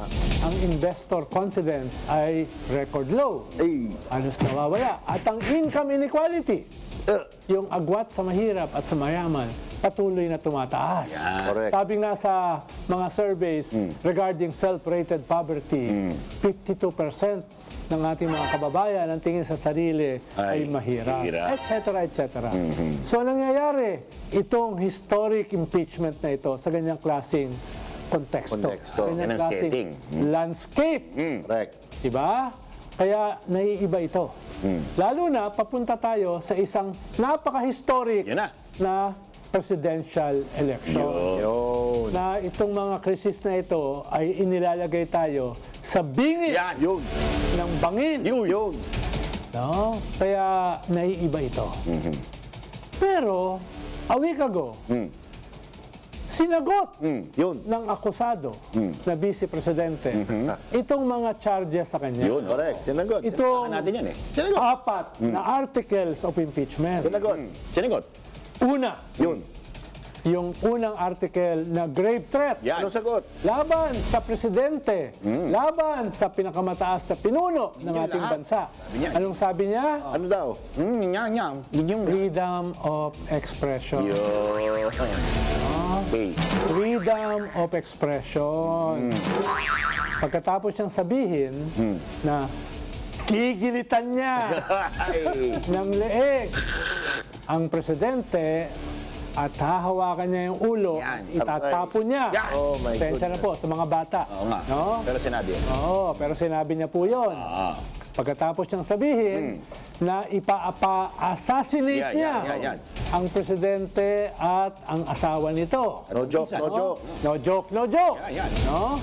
Ang investor confidence ay record low. Ay. Halos nawawala. At ang income inequality, yung agwat sa mahirap at sa mayaman, patuloy na tumataas. Correct. Sabi nga sa mga surveys regarding self-rated poverty, 52% ng ating mga kababayan ang tingin sa sarili ay mahirap, etc. So nangyayari, itong historic impeachment na ito sa ganyang klaseng konteksto. Ganyang Ganang klaseng setting. landscape. Correct. Diba? Kaya naiiba ito. Lalo na papunta tayo sa isang napaka-historic Yan na presidential election. Yun. Na itong mga krisis na ito ay inilalagay tayo sa bingit Yun. ng bangin. Yun. No? Kaya naiiba ito. Pero, a week ago, sinagot Yun. ng akusado na vice presidente itong mga charges sa kanya. Yun. Correct. Sinagot. Itong natin yan apat na articles of impeachment. Sinagot. Sinigot. Una, Yun. yung unang article na grave threats. Anong sagot? Laban sa presidente, laban sa pinakamataas na pinuno ng ating bansa. Anong sabi niya? Ano daw? Freedom of expression. Freedom of expression. Pagkatapos niyang sabihin na gigilitan niya ng leeg ang presidente at hahawakan niya yung ulo, itatapon niya. Oh my Pasensya na po sa mga bata. Oo nga. No? Pero sinabi yan. Oo, pero sinabi niya po yun. Pagkatapos niyang sabihin na ipa-assassinate niya yan. ang presidente at ang asawa nito. No joke, no joke. No joke, no joke. Yan. No?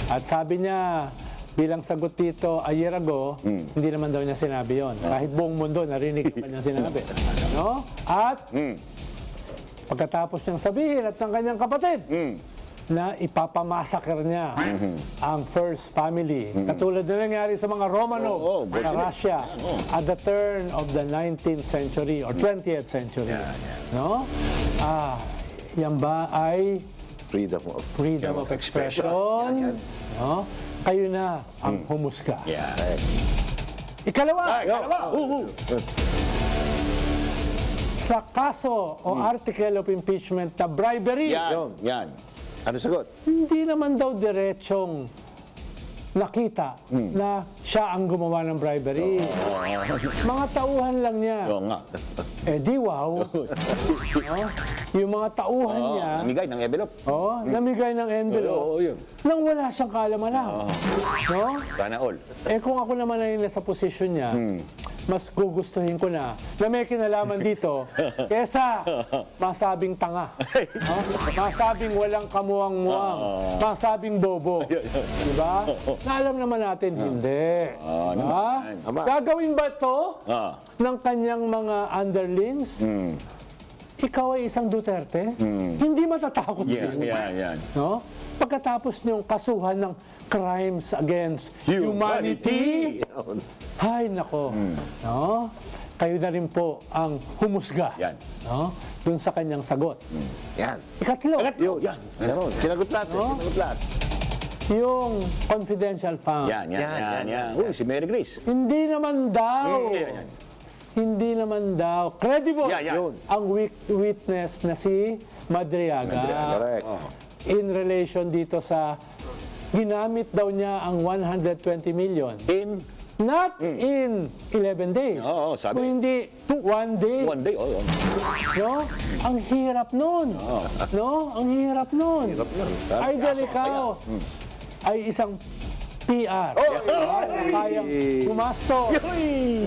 At sabi niya, bilang sagot dito a year ago, hindi naman daw niya sinabi yon. Kahit buong mundo narinig pa niya sinabi. No? At pagkatapos niyang sabihin at ng kanyang kapatid na ipapamassacre niya ang first family. Katulad na nangyari sa mga Romanov sa Russia at the turn of the 19th century or 20th century. No? Yan ba ay freedom of expression? No? Kayo na ang humusga. Ikalawa. Sa kaso o article of impeachment na bribery, Yan. Ano sagot? hindi naman daw diretsong nakita na siya ang gumawa ng bribery. Mga tauhan lang niya. Di wow. Yung mga tauhan niya, Namigay ng envelope. namigay ng envelope nang wala siyang kaalaman-alam. No? Sana all. Kung ako naman ay nasa posisyon niya, mas gugustuhin ko na may kinalaman dito kesa masabing tanga. Masabing walang kamuwang-muwang. Masabing bobo. Diba? Na alam naman natin, hindi. Diba? Gagawin ba ito ng kanyang mga underlings? Ikaw ay isang Duterte? Hindi matatakot sa'yo. No? Pagkatapos niyong kasuhan ng crimes against humanity. Hay nako. No? kayo na rin po ang humusga. Yan. No? Dun sa kanyang sagot. Yan. Ikatlo, Yan. Meron. Sinagot lahat. No? Sinagot lahat. yung confidential fund. Yan. Uy, si Mary Grace. Hindi naman daw. Yan. Hindi naman daw. Credible Yan. ang witness na si Madriaga. Correct. In relation dito sa ginamit daw niya ang 120 million. Not in 11 days. Oo, sabi. Kung hindi, 1 day. One day, No? Ang hirap nun. No? Ang hirap nun. Either ikaw ay isang PR. Kayang pumasto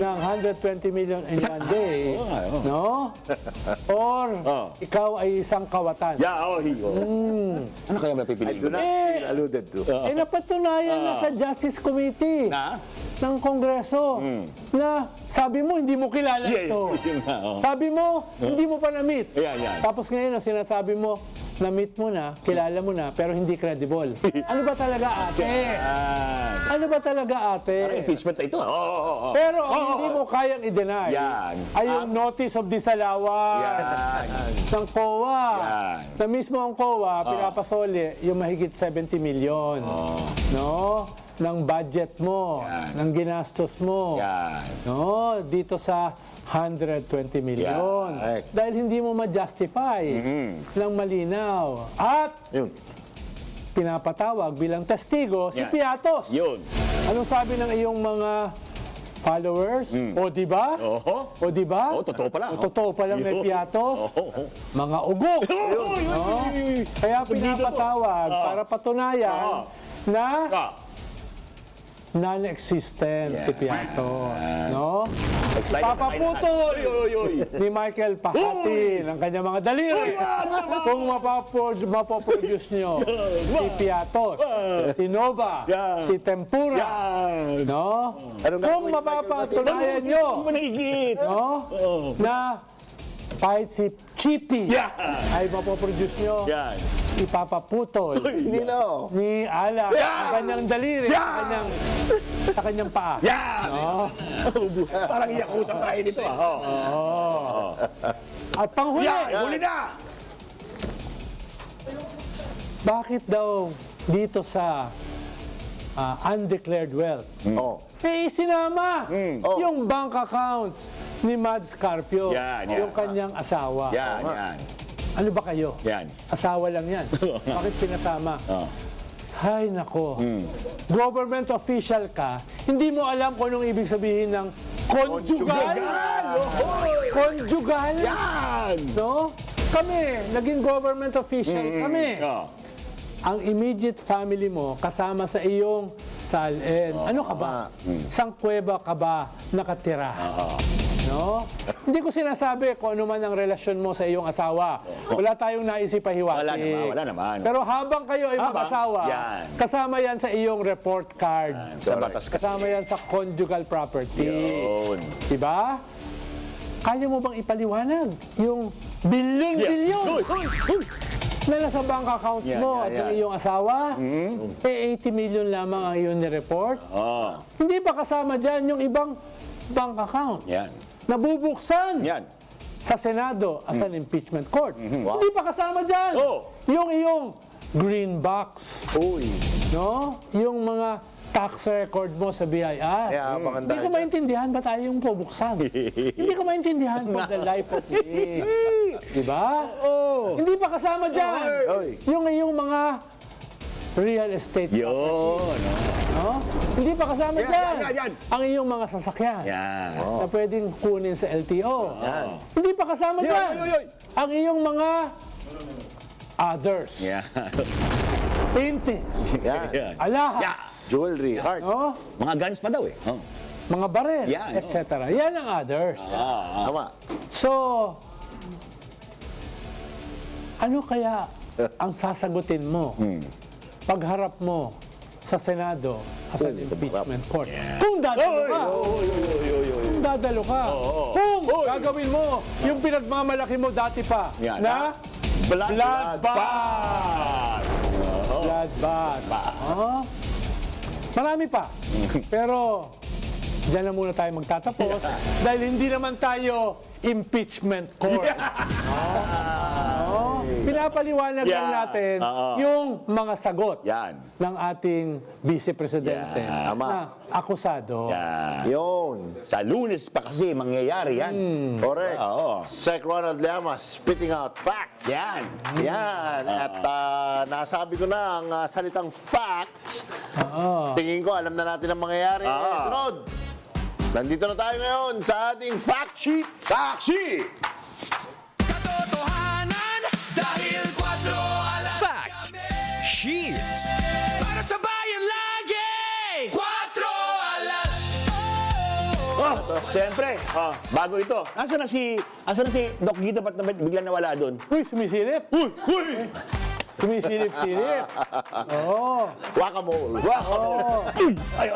ng 120 million in 1 day. No? Or ikaw ay isang kawatan. Ano kaya mapipiliin? I do not feel alluded to. Napatunayan na sa Justice Committee ng Kongreso na sabi mo hindi mo kilala ito. Sabi mo hindi mo pa na-meet. Tapos ngayon ang sinasabi mo na-meet mo na, kilala mo na, pero hindi credible. Ano ba talaga ate? Ano ba talaga ate? Parang impeachment na ito. Pero ang hindi mo kayang i-deny ay yung notice of disallowance ng COA. Na mismo ang COA, pinapasoli yung mahigit 70 million. No? Ng budget mo, ng ginastos mo. No? Dito sa 120 million. Dahil hindi mo ma-justify ng malinaw. At pinapatawag bilang testigo si Piatos. Anong sabi ng iyong mga followers? O di ba? O di ba? Totoo pala. Totoo pala may Piatos. Mga ugok. No? Kaya pinapatawag para patunayan na non-existent si Piatos. No? Papaputol ni Michael Pahati ng kanyang mga daliri kung mapoproduce nyo si Piatos, si Nova, si Tempura. No? Kung mapapatunayan nyo na kahit si Chippy ay mapoproduce nyo, ipapaputol ni Ala ang kanyang daliri sa kanyang paa. Parang iyakusang tayo dito. At panghuli, Huli na! bakit daw dito sa undeclared wealth sinama yung bank accounts ni Mads Carpio, yung kanyang asawa? Ano ba kayo? Asawa lang yan. Bakit pinasama? Hay nako. Government official ka, hindi mo alam kung anong ibig sabihin ng conjugal. Conjugal. No? Kami, naging government official kami. Ang immediate family mo kasama sa iyong salin. Ano ka ba? Sang kuweba ka ba nakatira? No? Hindi ko sinasabi kung ano man ang relasyon mo sa iyong asawa. Wala tayong naisip pahiwati. Wala naman. Pero habang kayo ay mag-asawa, kasama yan sa iyong report card. Sa batas kasi. Kasama yan sa conjugal property. Diba? Kaya mo bang ipaliwanag yung bilyon-bilyon na nasa bank account mo at ng iyong asawa? 80 million lamang ang iyong nireport? Hindi ba kasama dyan yung ibang bank account? Nabubuksan sa Senado as an impeachment court. Hindi pa kasama dyan yung iyong green box. No? Yung mga tax record mo sa BIR. Hindi ko maintindihan ba tayong bubuksan? Hindi ko maintindihan for the life of me. Diba? Hindi pa kasama dyan yung iyong mga real estate property. No? Hindi pa kasama dyan ang iyong mga sasakyan na pwedeng kunin sa LTO. Hindi pa kasama dyan ang iyong mga others. Paintings. Alahas. Jewelry, art. No? Mga guns pa daw Mga barel, etc. Yan ang others. Tama. So, ano kaya ang sasagutin mo pagharap mo sa Senado as an impeachment court? Kung dadalo ka. Kung dadalo ka. Kung gagawin mo yung pinagmamalaki mo dati pa na bloodbath. Bloodbath. Marami pa. Pero Diyan na muna tayo magtatapos dahil hindi naman tayo impeachment court. Pinapaliwanag lang natin yung mga sagot ng ating Vice Presidente na akusado. Yun. Sa Lunes pa kasi mangyayari yan. Correct. Oo. Sec Ronald Llamas, spitting out facts. Yan. Yan. At nasabi ko na ang salitang facts. Tingin ko, alam na natin ang mangyayari. Sunod. Nandito na tayo ngayon sa ating fact sheet. Fact sheet! Katotohanan dahil 4 alas Fact Sheet. para sa bayan lagi 4 alas Siyempre, bago ito. Asa na si Doc Gito, ba't biglang nawala doon? Uy, sumisilip. Uy! Sumisilip-silip. Oo. Guacamole. Ay.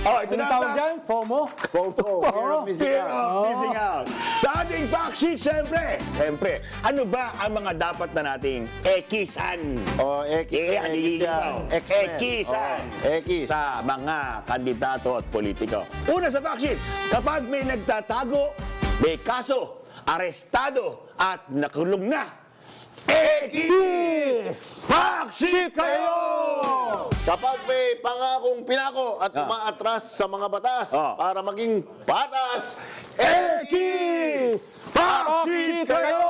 Ito Ano na tawag dyan? FOMO? Fear of missing Fear out. of missing out. Sa ating fact sheet, siyempre, ano ba ang mga dapat na nating ekisan? Ekisan. Sa mga kandidato at politiko. Una sa fact sheet, kapag may nagtatago, may kaso, arestado, at nakulong na, Ekis! Fact sheet kayo! Kapag may pangakong pinako at umaatras sa mga batas para maging patas, Ekis! Fact sheet kayo!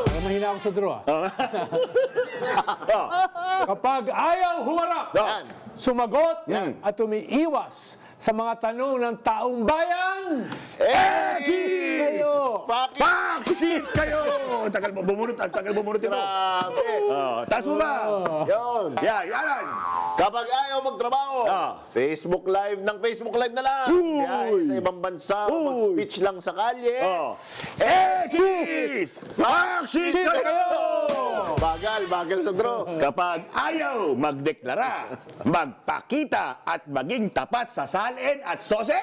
Pero mahina ako sa draw. Kapag ayaw humarap, sumagot at umiiwas sa mga tanong ng taong bayan, Ekis! Fact sheet kayo! Tagal mo bumunot ito. grabe. Taas mo ba? Yun. Yan. Kapag ayaw magtrabaho, Facebook Live ng Facebook Live na lang. Uy! Biyahe sa ibang bansa, mag-speech lang sa kalye. Ekis! Fact sheet kayo! Bagal sa draw. Kapag ayaw magdeklara, magpakita at maging tapat sa salin at sose,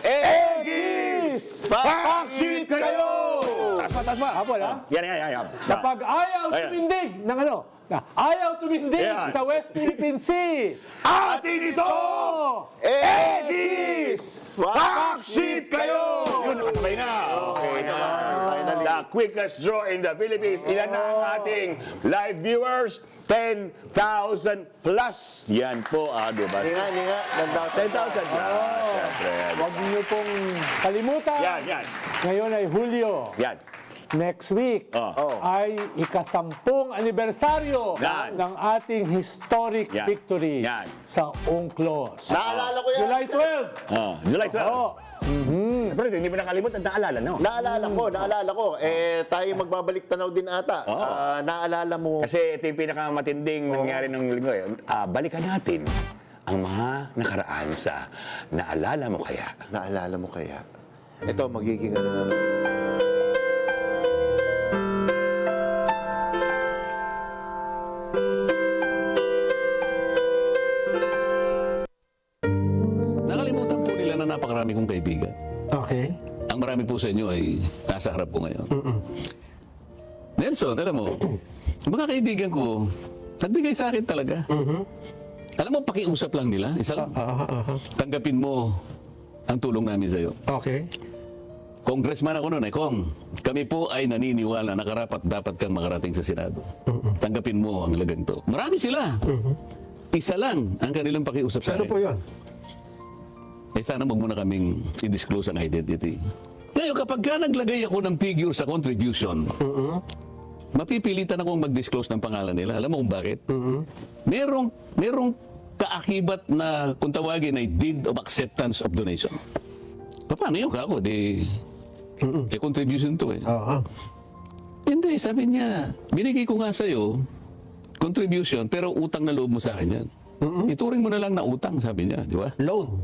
Ekis! Fact sheet kayo! taas pa, hapon ha? Yan. Kapag ayaw tumindig ng ayaw tumindig Ayan. sa West Philippine Sea, Atin ito! Ekis! Fact sheet kayo! Yun, nakasabay na. Okay na. Finally. The quickest draw in the Philippines. Ilan na ang ating live viewers? 10,000 plus. Yan po, diba? Ninga, 10,000 plus. Siyempre. huwag niyo pong kalimutan. Yan. Ngayon ay Hulyo. Yan. Next week ay ika-10 anibersaryo Yan. ng ating historic Yan. victory Yan. sa UNCLOS. Naalala ko yan. July 12. July 12. Oo. Pero hindi mo nakalimutan, naalala, no? Naalala ko. Tayo magbabalik tanaw din ata. Naalala mo. Kasi ito yung pinakamatinding nangyari ng linggo. Balikan natin ang mga nakaraan sa Naalala Mo Kaya. Naalala mo kaya? Ito, magiging ano na. Nakalimutan po nila na napakarami kong kaibigan. Okay. Ang marami po sa inyo ay nasa harap ko ngayon. Nelson, alam mo, mga kaibigan ko, nagbigay sa akin talaga. Alam mo, pakiusap lang nila. Isa lang. Tanggapin mo ang tulong namin sa iyo. Okay. Congressman ako noon, Kong. Kami po ay naniniwala na karapat dapat kang makarating sa Senado. Tanggapin mo ang halagang to. Marami sila. Isa lang ang kanilang pakiusap sa akin. Ano po yun? Sana wag muna kaming i-disclose ang identity. Ngayon, kapag ka naglagay ako ng figure sa contribution, mapipilitan akong mag-disclose ng pangalan nila. Alam mo kung bakit? Merong kaakibat na kung tawagin ay deed of acceptance of donation. Paano yun ka ako? Contribution to eh. Hindi, sabi niya, binigay ko nga sa'yo contribution pero utang na loob mo sa akin yan. Ituring mo na lang na utang, sabi niya, di ba? Loan.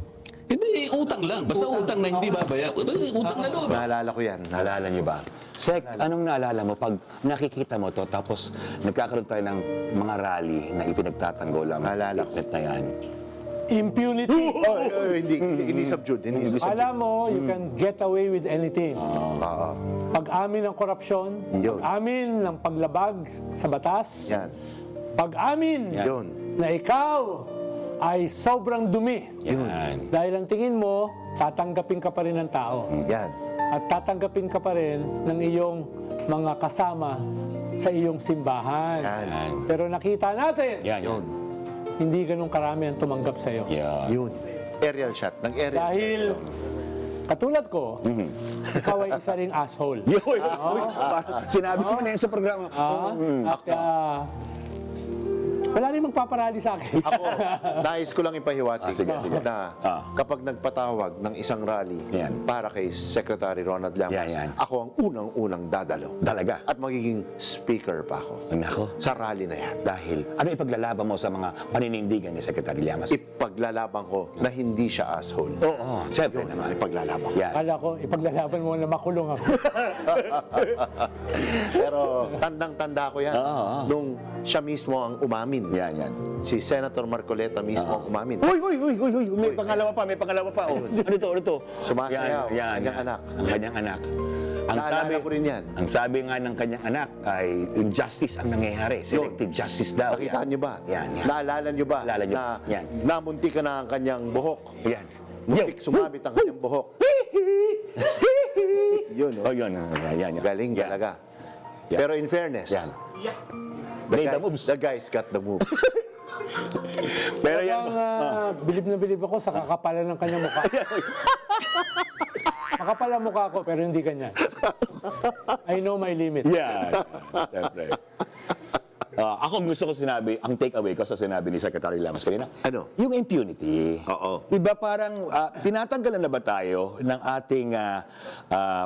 Hindi, utang lang. Basta utang na hindi babaya. Utang na loob. Naalala ko yan. Naalala niyo ba? Sek, anong naalala mo pag nakikita mo to tapos nagkakaroon tayo ng mga rally na ipinagtatanggol ang statement na yan? Impunity. Hindi subdued. Alam mo, you can get away with anything. Pag-amin ng korupsyon, pag-amin ng paglabag sa batas, Yan. pag-amin Yun. na ikaw ay sobrang dumi. Yan. Dahil ang tingin mo, tatanggapin ka pa rin ng tao. Yan. At tatanggapin ka pa rin ng iyong mga kasama sa iyong simbahan. Yan. Pero nakita natin, Yan, yun. hindi ganun karami ang tumanggap sa iyo. Yan. Yun. Aerial shot. Ng aerial Dahil, katulad ko, ikaw ay isa ring asshole. Yun. Sinabi mo na yan sa programa. At wala rin magpaparali sa akin. Ako, nais ko lang ipahiwatig sige. na kapag nagpatawag ng isang rally Yan. para kay Secretary Ronald Llamas, Yan. ako ang unang-unang dadalo. Talaga? At magiging speaker pa ako Nako. sa rally na yan. Dahil, ano ipaglalaban mo sa mga paninindigan ni Secretary Llamas? Ipaglalaban ko na hindi siya asshole. Oo, siyempre Yun naman. ang ipaglalaban ko. Yan. Kala ko, ipaglalaban mo na makulong ako. Pero tandang-tanda ko yan. Oo. Nung siya mismo ang umamin. Yan, yan. Si Senator Marcoleta mismo ang umamin. Uy! May pangalawa pa, Oh, ano to? Sumasayaw, Yan. kanyang anak. Ang kanyang anak. Naalala ko rin yan. Ang sabi nga ng kanyang anak ay injustice ang nangyayari. Selective justice daw. Nakita niyo ba? Yan. Naalala niyo ba Naalala niyo? na Yan. namunti ka na ang kanyang buhok? Yan. Muntik sumabit ang kanyang buhok. Yun, Oh, yun. Yan. galing Yan. talaga. Yan. Pero in fairness, Yan. Made the moves. the guys got the move. Pero yan. Bilib na bilib ako sa kakapalan ng kanyang mukha. Makapal ang mukha ko, pero hindi ganyan. I know my limit. Yan. Siyempre. Ako gusto ko sinabi, ang takeaway ko sa sinabi ni Secretary Llamas kanina, Ano? yung impunity. Oo. Diba parang tinatanggalan na ba tayo ng ating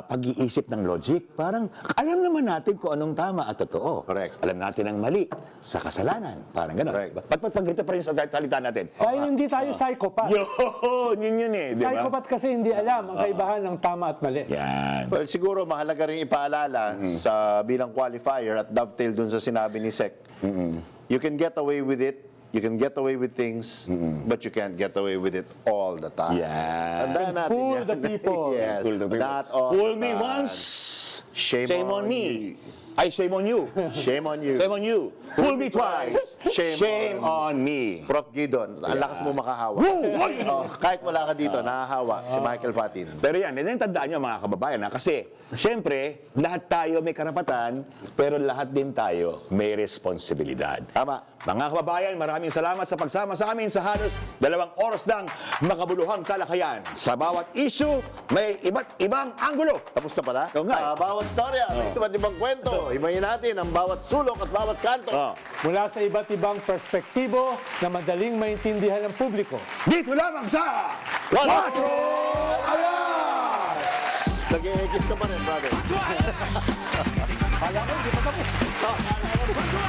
pag-iisip ng logic? Parang alam naman natin kung anong tama at totoo. Correct. Alam natin ang mali sa kasalanan. Parang gano'n. Correct. Ba't pag-ito pa rin sa salita natin? Dahil hindi tayo psychopath. Yun eh. Diba? Psychopath kasi hindi alam ang kaibahan ng tama at mali. Yan. Well, siguro mahalaga rin ipaalala sa bilang qualifier at dovetail dun sa sinabi ni Sec. You can get away with it, you can get away with things, but you can't get away with it all the time. Yan. Tandaan natin Fool yan. the people. Yes. Fool the people. Not all Fool the me time. once. Shame on me. you. Ay, shame on you. Shame on you. Shame on you. Fool me twice. Shame on me. Prof. Gidon, ang lakas mo makahawa. Kahit wala ka dito, nahahawa si Michael Fatin. Pero yan, tandaan nyo mga kababayan kasi syempre, lahat tayo may karapatan, pero lahat din tayo may responsibilidad. Tama. Mga kababayan, maraming salamat sa pagsama sa amin sa halos 2 oras ng makabuluhang talakayan. Sa bawat issue, may iba't ibang anggulo. Tapos na pala? Oo nga. Sa bawat storya, may iba't ibang kwento. Ibahin natin ang bawat sulok at bawat kanto. Mula sa iba't ibang perspektibo na madaling maintindihan ng publiko. Dito lamang sa 4 Alas! Nag-e-ekis ka pa rin, brother. Kala ko, hindi pa tapos.